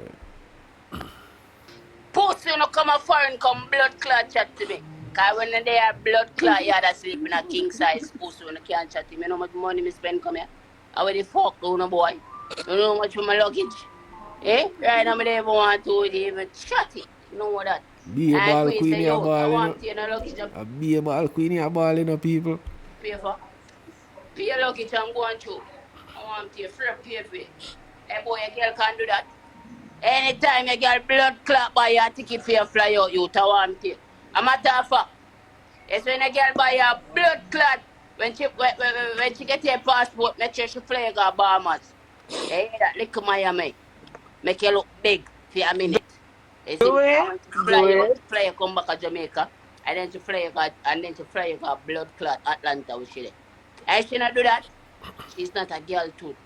[SPEAKER 8] Pussy no come a foreign come blood clot chat to me. Because when they are blood clot, you had to sleep in a king size pussy when you can't chat to me. You know how much money me spend come here? How the fuck do no boy? You know how much for my luggage? Eh? Right now I don't even want to even chat it. You know what that?
[SPEAKER 1] Be a ball Queenie a ball,
[SPEAKER 8] I
[SPEAKER 1] you know.
[SPEAKER 8] want to you know luggage
[SPEAKER 1] A be a ball Queenie a ball, you know, people.
[SPEAKER 8] pay for. Pay your luggage and go and through. I want to free pay for it. Hey boy, a girl can do that. Anytime you get blood clot by your ticket for your fly out, you to want it. A matter of fact, it's when a girl buy a blood clot, when she get her passport, make sure she fly go Bahamas. You hear that little Miami? Make you look big for a minute. You see,
[SPEAKER 7] Do it.
[SPEAKER 8] when she
[SPEAKER 7] Do
[SPEAKER 8] fly out,
[SPEAKER 7] it.
[SPEAKER 8] she fly come back to Jamaica, and then she fly go blood clot Atlanta with she there. And she not do that. She's not a girl too.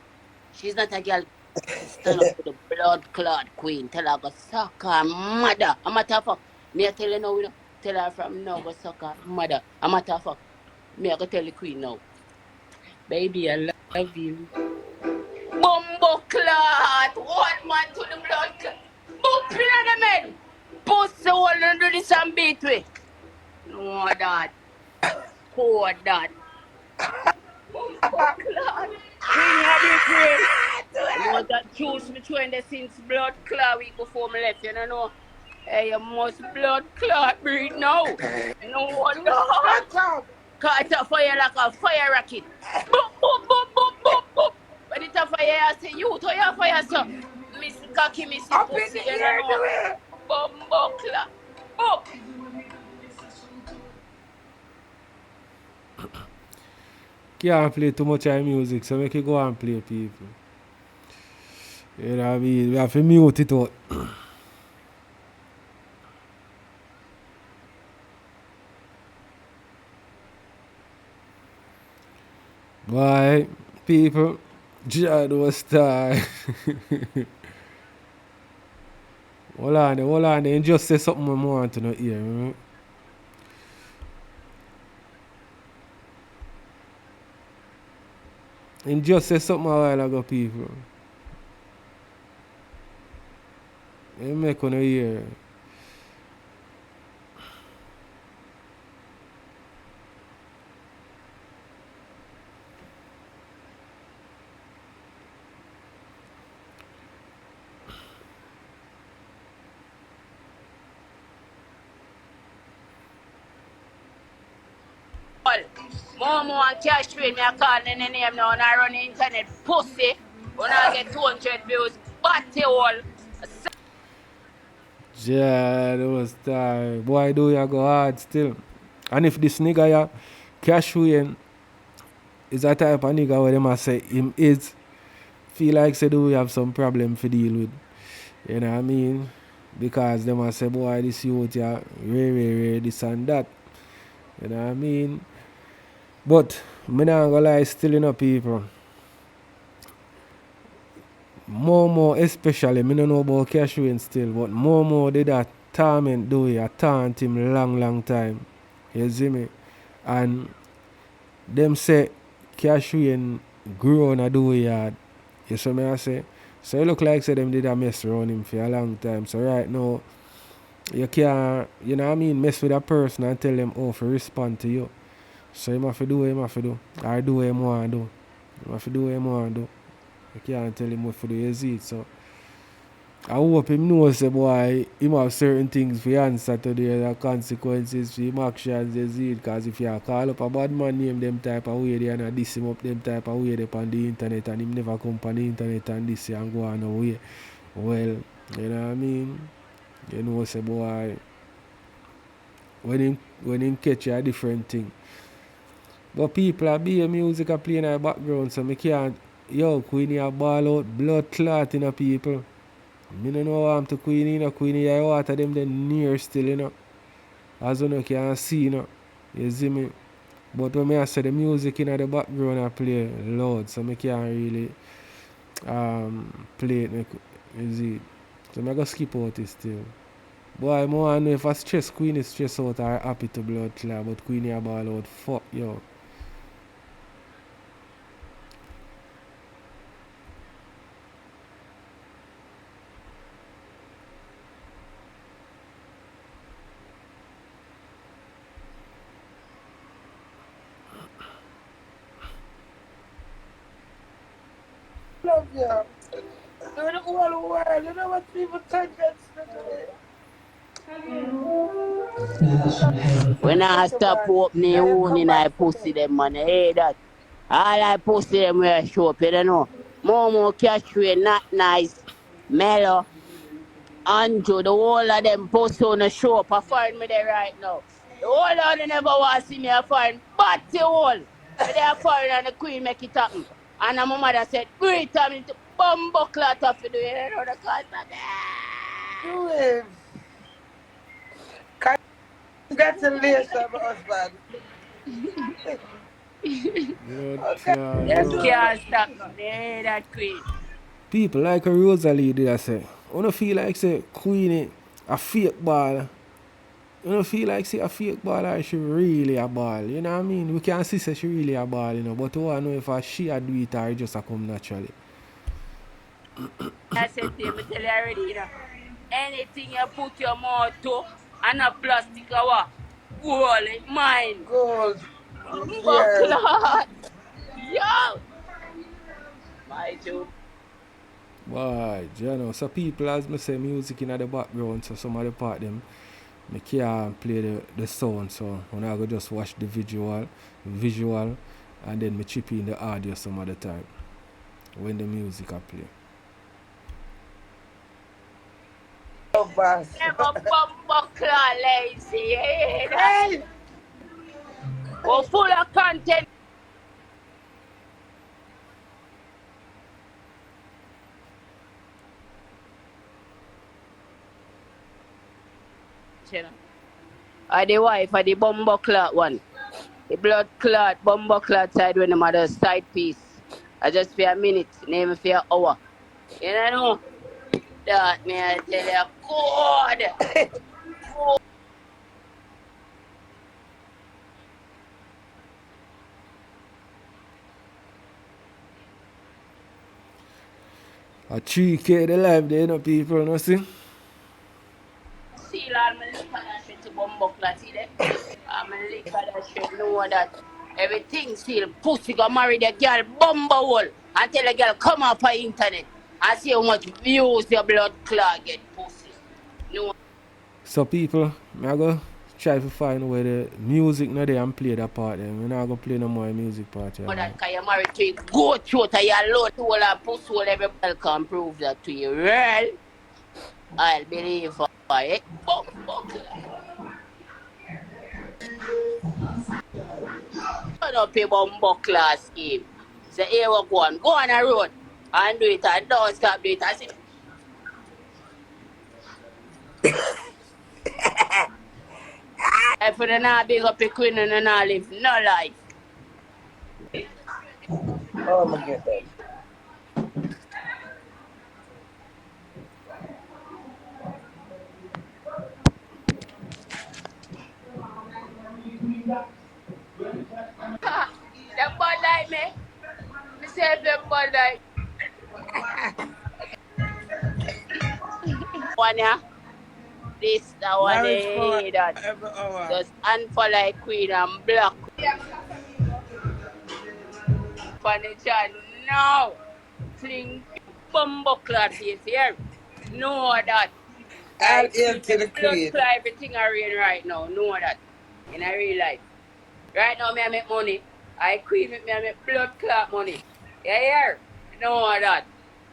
[SPEAKER 8] She's not a girl. She stand up to the blood clot queen. Tell her go suck her mother. A matter of fact, me I tell you now, you know, tell her from now go suck her mother. A matter of fact, me I go tell the queen now. Baby, I love you. Bumbo clot. One man to the blood clot. Boom, pin on the men. Pussy all under this and beat me. No, that. Poor that. Bumbo clot. Queen, how do you pray? You know that juice me throwing the since blood clot week before me left, you know. Hey, you must blood clot breathe now. No wonder.
[SPEAKER 7] Watch out.
[SPEAKER 8] Cause it's a fire like a fire rocket. Boom, boom, boom, boom, boom, boom. When it's a fire, I say, you to your fire, so. Miss cocky, miss
[SPEAKER 7] Up in
[SPEAKER 8] pussy,
[SPEAKER 7] the
[SPEAKER 8] you
[SPEAKER 7] air,
[SPEAKER 8] know.
[SPEAKER 7] do it.
[SPEAKER 8] Bumbo clot. Boom.
[SPEAKER 1] Can't play too much of music, so make you go and play, people. You know what I mean? We have to mute it out. Bye, people. Jah was star. Hold on. And just say something more want to know here. Right? And just say something a while ago, people. You make on hear.
[SPEAKER 8] Momo and Cash Trade, me a call in the name now and I run the internet pussy. When I get 200 views, batty all.
[SPEAKER 1] Jah was star. Boy, do you go hard still. And if this nigga ya Cash Wayne is a type of nigga where them a say him is feel like say do we have some problem to deal with. You know what I mean? Because them a say boy this youth ya rare this and that. You know what I mean? But me not gonna lie still in people. Momo especially, me don't know about Cash Wayne still, but Momo did that torment Dowey, a taunt him long time. You see me? And them say Cash Wayne grew on a Dowey yard. You see me I say? So it look like say them did a mess around him for a long time. So right now, you can't, you know what I mean, mess with a person and tell them how to respond to you. So him have to do what him have to do. Or do what him want to do. Him have to do what him want to do. You can't tell him what to do, you see it. So I hope him knows say boy, him have certain things for answer to the consequences for him actions, you see it. Because if you call up a bad man name them type of way there and diss him up them type of way on the internet and him never come on the internet and diss you and go on away. Well, you know what I mean? You know say boy, when him catch you a different thing. But people are being music are playing in the background, so me can't. Yo, Queenie a ball out blood clot in the people. Me don't know what I'm to Queenie, you know. Queenie I water them then near still, you know. As you know can see, you know. You see me? But when I say the music in the background I play loud, so me can't really play it, you see. So I go skip out it still. Boy, I want to know if I stress Queenie stress out or happy to blood clot, but Queenie a ball out, fuck yo.
[SPEAKER 7] Love you. You're the whole world. You know what people think
[SPEAKER 8] When I stop opening own in I pussy them man, I hear that. All I pussy them will show up, you don't know. Momo, Cash Wayne, not nice. Mellow, Andrew, the whole of them pussy on the show up. I find me there right now. The whole of them never want to see me, I find. But the whole. But they are foreign and the queen make it happen. And my mother said, great time to bumbo clot off you do you know the cause of that.
[SPEAKER 7] Congratulations, my husband.
[SPEAKER 8] Just can't stop now. They that queen.
[SPEAKER 1] People like a Rosalie did I say. I don't feel like say Queenie a fake ball. You don't feel like say a fake ball or she really a ball. You know what I mean? We can see say she really a ball, you know, but we want to know if she a do it or just a come naturally.
[SPEAKER 8] I said to him, I tell you already, you know, anything you put your mouth to and a plastic or what, gold, mine.
[SPEAKER 7] Gold.
[SPEAKER 8] Buckler. Yo! My dude.
[SPEAKER 1] Boy, you know, so people as me say music in the background, so some of the part them I can't play the sound, so when I go just watch the visual and then me chip in the audio some of the time when the music I play.
[SPEAKER 8] Never buckler lazy. Hey! Oh, full of content. Or the wife or the bumbo clot one. The blood clot, bumbo clot side when the mother side piece. I just for a minute, name it for an hour. You know? That me I tell you, God.
[SPEAKER 1] A 3K the life there, you know, people, you know, see?
[SPEAKER 8] See, Lord, me look at that shit to bumbo clot, see there? I'm a lick at that shit, know that everything still pussy go marry the girl bumbo hole and tell the girl come off her internet and see how much views your blood clot get pussy. No.
[SPEAKER 1] So people, I go try to find where the music not there and play that part then. I'm not gonna play no more music part here.
[SPEAKER 8] But that can you marry to it, go through to your load to all her pussy hole, every girl can prove that to you. Well, I'll believe for it. Bumbo clot. turn up a bumbo class scheme. Say, here we go on a road and do it and don't stop do it. I say, if you not big up a queen and not live no life.
[SPEAKER 7] Oh my goodness.
[SPEAKER 8] Them bad like me. Me say them bad like one ya. This the one
[SPEAKER 7] Marriage for
[SPEAKER 8] that
[SPEAKER 7] every hour.
[SPEAKER 8] just unfollow like queen and black furniture. No. Fling bumbo clad face here. Know that.
[SPEAKER 7] All
[SPEAKER 8] I
[SPEAKER 7] hail to the
[SPEAKER 8] blood
[SPEAKER 7] queen.
[SPEAKER 8] clot everything I read right now. Know that. In a real life. Right now, me I make money. I queen with me I make blood clot money. Yeah, yeah. Know that.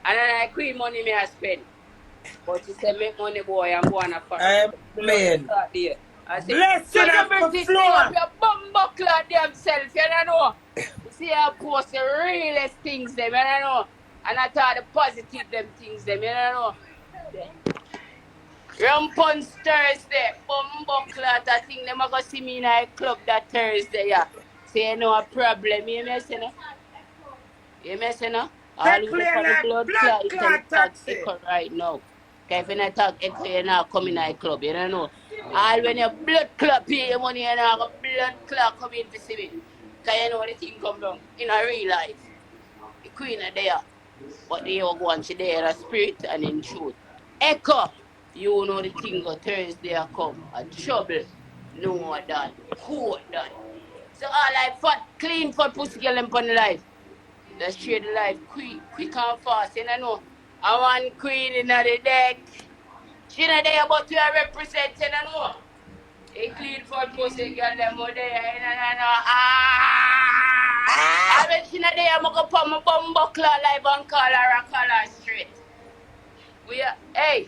[SPEAKER 8] And then I queen money me I spend. But you say make money boy, I'm going to find blood
[SPEAKER 7] Amen.
[SPEAKER 8] clot there. I say,
[SPEAKER 7] Blessing off the
[SPEAKER 8] celebrity
[SPEAKER 7] floor.
[SPEAKER 8] sing up your bumbo clot themself, you don't know. You see I post the realest things them, you don't know. And I thought the positive them things them, you don't know. Rampons Thursday, bumbo clot, I think them are going to see me in a club that Thursday, yeah. Say no problem, you may say no? You may say no? All
[SPEAKER 7] Take
[SPEAKER 8] who dey for the
[SPEAKER 7] like
[SPEAKER 8] blood
[SPEAKER 7] blood
[SPEAKER 8] clot, you tell
[SPEAKER 7] clot
[SPEAKER 8] talk
[SPEAKER 7] taxi.
[SPEAKER 8] echo right now. Cause if you not talk echo, you not come in a club, you don't know. All when your blood clot pay your money, you not got blood clot come in to see me. Cause you know the thing come down in a real life. The queen are there. But they will go and she there in a spirit and in truth. Echo, you know the thing go Thursday I come. A trouble. No that. Cool that. So all like fat, clean for pussy girl and pon the life. Let's share the life quick and fast, you know. I want queen in the deck. She not there but you are representing, you know. A clean for pussy girl them over there, you know. I bet she not there, I'm going to put my bum buckler live and call her straight. We are, hey,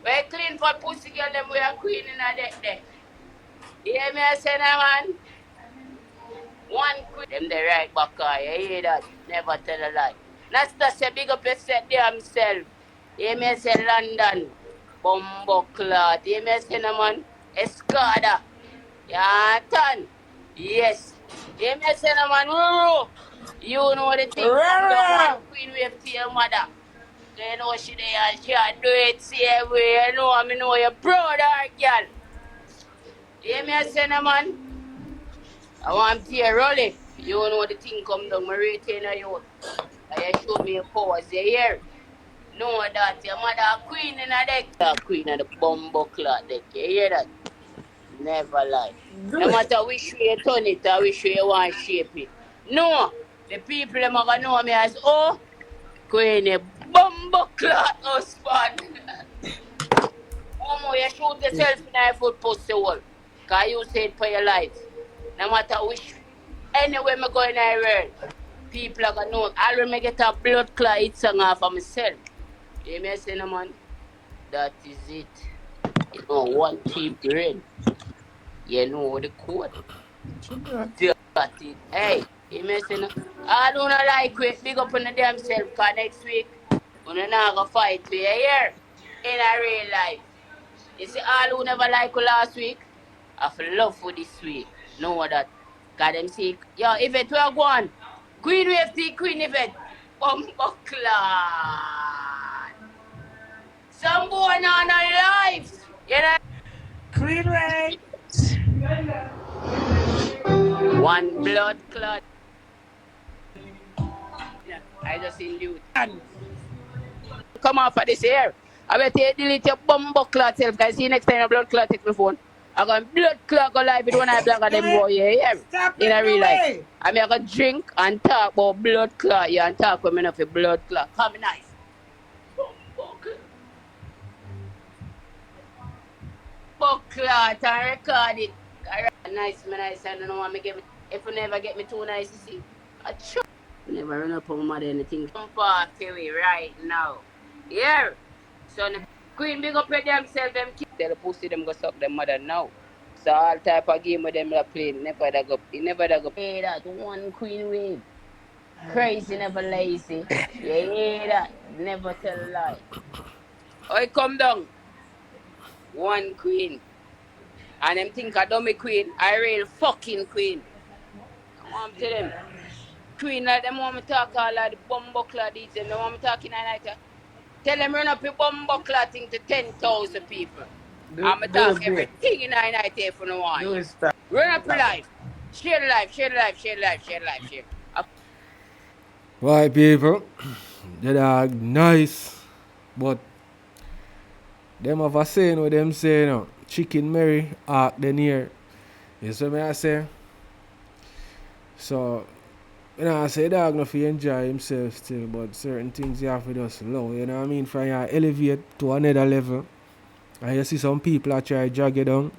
[SPEAKER 8] we clean for pussy girl them, we are queen in the deck there. You hear me, I say, man? One queen, them the right back, you hear that? Never tell a lie. Nasta say big up yourself there himself. You may say London, Bumbo Clot. You may say no man, Escada. Yeah, ton. Yes. You may say no man, Ruru. You know the thing come down one queen wave to your mother. You know she there and she do it same way. You know I know you're proud of her, girl. You may say no man. I want to hear Rolly. You know the thing come down, my retain you. And you show me your powers, you hear? Know that your mother a queen in a deck. A queen of the bumbo clot deck, you hear that? Never lie. No matter which way you turn it or which way you want to shape it. No, the people them are gonna know me as Queenie bumbo clot husband. Momo, you shoot yourself in a foot pussy hole. Cause you say it for your life. No matter which anywhere me go in the world, people are gonna know. I'll remember get a blood clot hit song off of myself. You may say no man. That is it. You know one team to rain. You know the code. That it. Hey, you may say no. I don't like it. Big up on the damn self. Cause next week we're not gonna fight for a year in a real life. You see all who never like you last week, I feel love for this week. Know that. Cause them say, yo, if it were gone, Queen Wave Tea, Queen Event, Bumbo Clan. Some boy on a life. You know?
[SPEAKER 7] Queen Ray.
[SPEAKER 8] One blood clot. Yeah, I just seen you. Come off of this here. I bet you delete your bumbo clot self. Can I see you next time your blood clot take my phone? I got blood clot go live with one eye black of them boy, you hear?
[SPEAKER 7] Stop
[SPEAKER 8] In
[SPEAKER 7] it
[SPEAKER 8] a real
[SPEAKER 7] the
[SPEAKER 8] life.
[SPEAKER 7] way.
[SPEAKER 8] I mean I got drink and talk about blood clot, yeah, and talk with me enough for blood clot. Come nice. Bumbo clot and record it. Nice, me nice. I don't know what me get me. If you never get me too nice, you see. I try. Never run up on my mother anything. Come fast away right now. Yeah. So the queen big up your damn self, them kids. Tell the pussy them go suck them mother now. So all type of game with them play, never da go. He never da go. Hey, that one Queen Wid. Crazy, never lazy. You hear that? Never tell a lie. Oh, come down. One queen. And them think I dummy queen. I real fucking queen. I want to tell them. Queen like them want me talk all like the bumbuckler these and they want me talking like that. Tell them run up your bumbuckler thing to 10,000 people. I'm talk everything in the night here for no one. Run up your life. Share the life, share the life, share the life, share the life, share.
[SPEAKER 1] Right, people. The dog nice, but them have a saying what them say, chicken Mary, ark the near. You see me I say? So, I say dog no fi enjoy himself still, but certain things you have to just low, you know what I mean? From you elevate to another level. And you see some people that try to drag you down,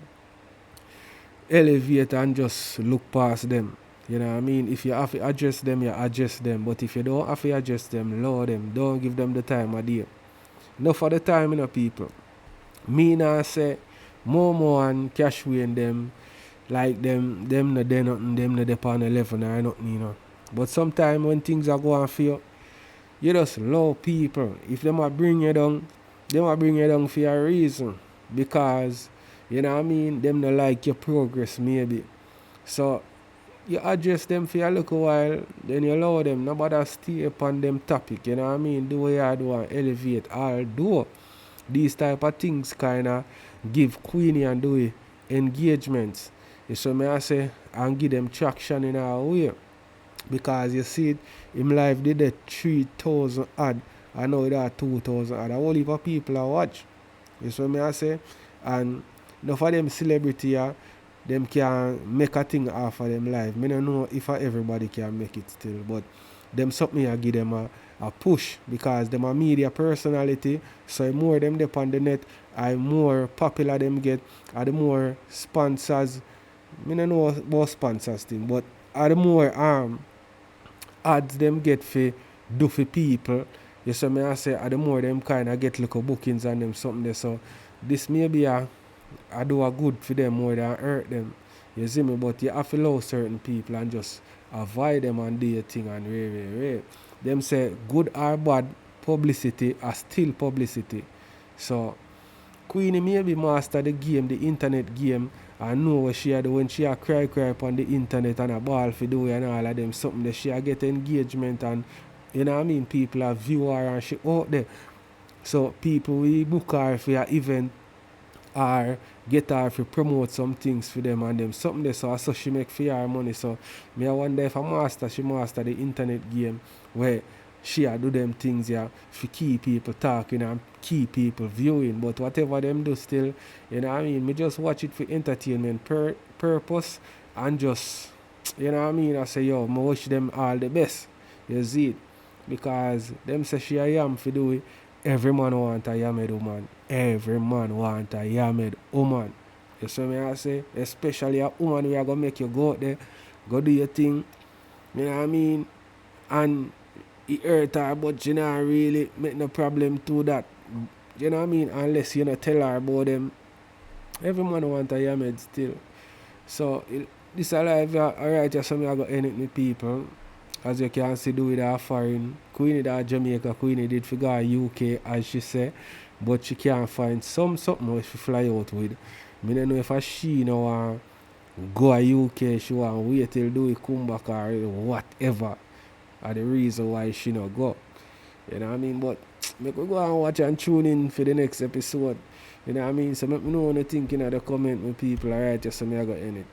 [SPEAKER 1] elevate and just look past them. You know what I mean? If you have to address them, you address them. But if you don't have to address them, lower them. Don't give them the time of day. Enough for the time, people. Me now say, Momo and Cashway and them, like them no they nothing, them no they on the level or nothing, But sometimes when things are going for you, you just low people. If them are bring you down, them are bring you down for a reason. Because, you know what I mean, them no like your progress maybe. So, you address them for a little while, then you allow them, nobody stay upon them topic, you know what I mean? Do what you do and elevate. Although these type of things kinda give Queenie and Dowey engagements. So may I say and give them traction in our way. Because you see it, him live did the 3,000 ad. I know that 2,000 ad. A whole heap of people are watch. You see me I say? And enough of them celebrity them can make a thing off of them live. I don't know if everybody can make it still, but them something I give them a push because them a media personality. So the more them dep on the net, the more popular them get, and the more sponsors. I don't know about sponsors thing, but the more ads them get for do for people. You see me I say, the more them kind of get little bookings and them something there. So this may be I do a good for them more than hurt them. You see me? But you have to allow certain people and just avoid them and do your thing and rare. Them say good or bad publicity are still publicity. So Queenie maybe master the game, the internet game, and know what she do when she cry on the internet and a ball for do and all of them something that she get engagement and you know what I mean, people are view her and she out there. So people will book her for your event or get her to promote some things for them and them something there so she make for her money. So me I wonder if she master the internet game where she do them things to keep people talking and keep people viewing. But whatever them do still, you know what I mean, me just watch it for entertainment purpose and just, you know what I mean, I say yo, I wish them all the best. You see it? Because them say she a yam for do it. Every man want a yamed woman. Every man want a yamed woman. You see me I say? Especially a woman who are going to make you go out there, go do your thing. You know what I mean? And it hurt her, but you know really make no problem to that. You know what I mean? Unless you tell her about them. Every man want a yamed still. So, this alive, alright, just something I got end it with people. As you can see, do with her foreign. Queenie that Jamaica, Queenie did figure UK as she say, but she can't find something which she fly out with. I don't know if she want go to UK, she want wait till do it come back or whatever. Are the reason why she not go. You know what I mean? But make we go and watch and tune in for the next episode. You know what I mean? So make me know what you think in the comment with people, alright, just so me I got in it.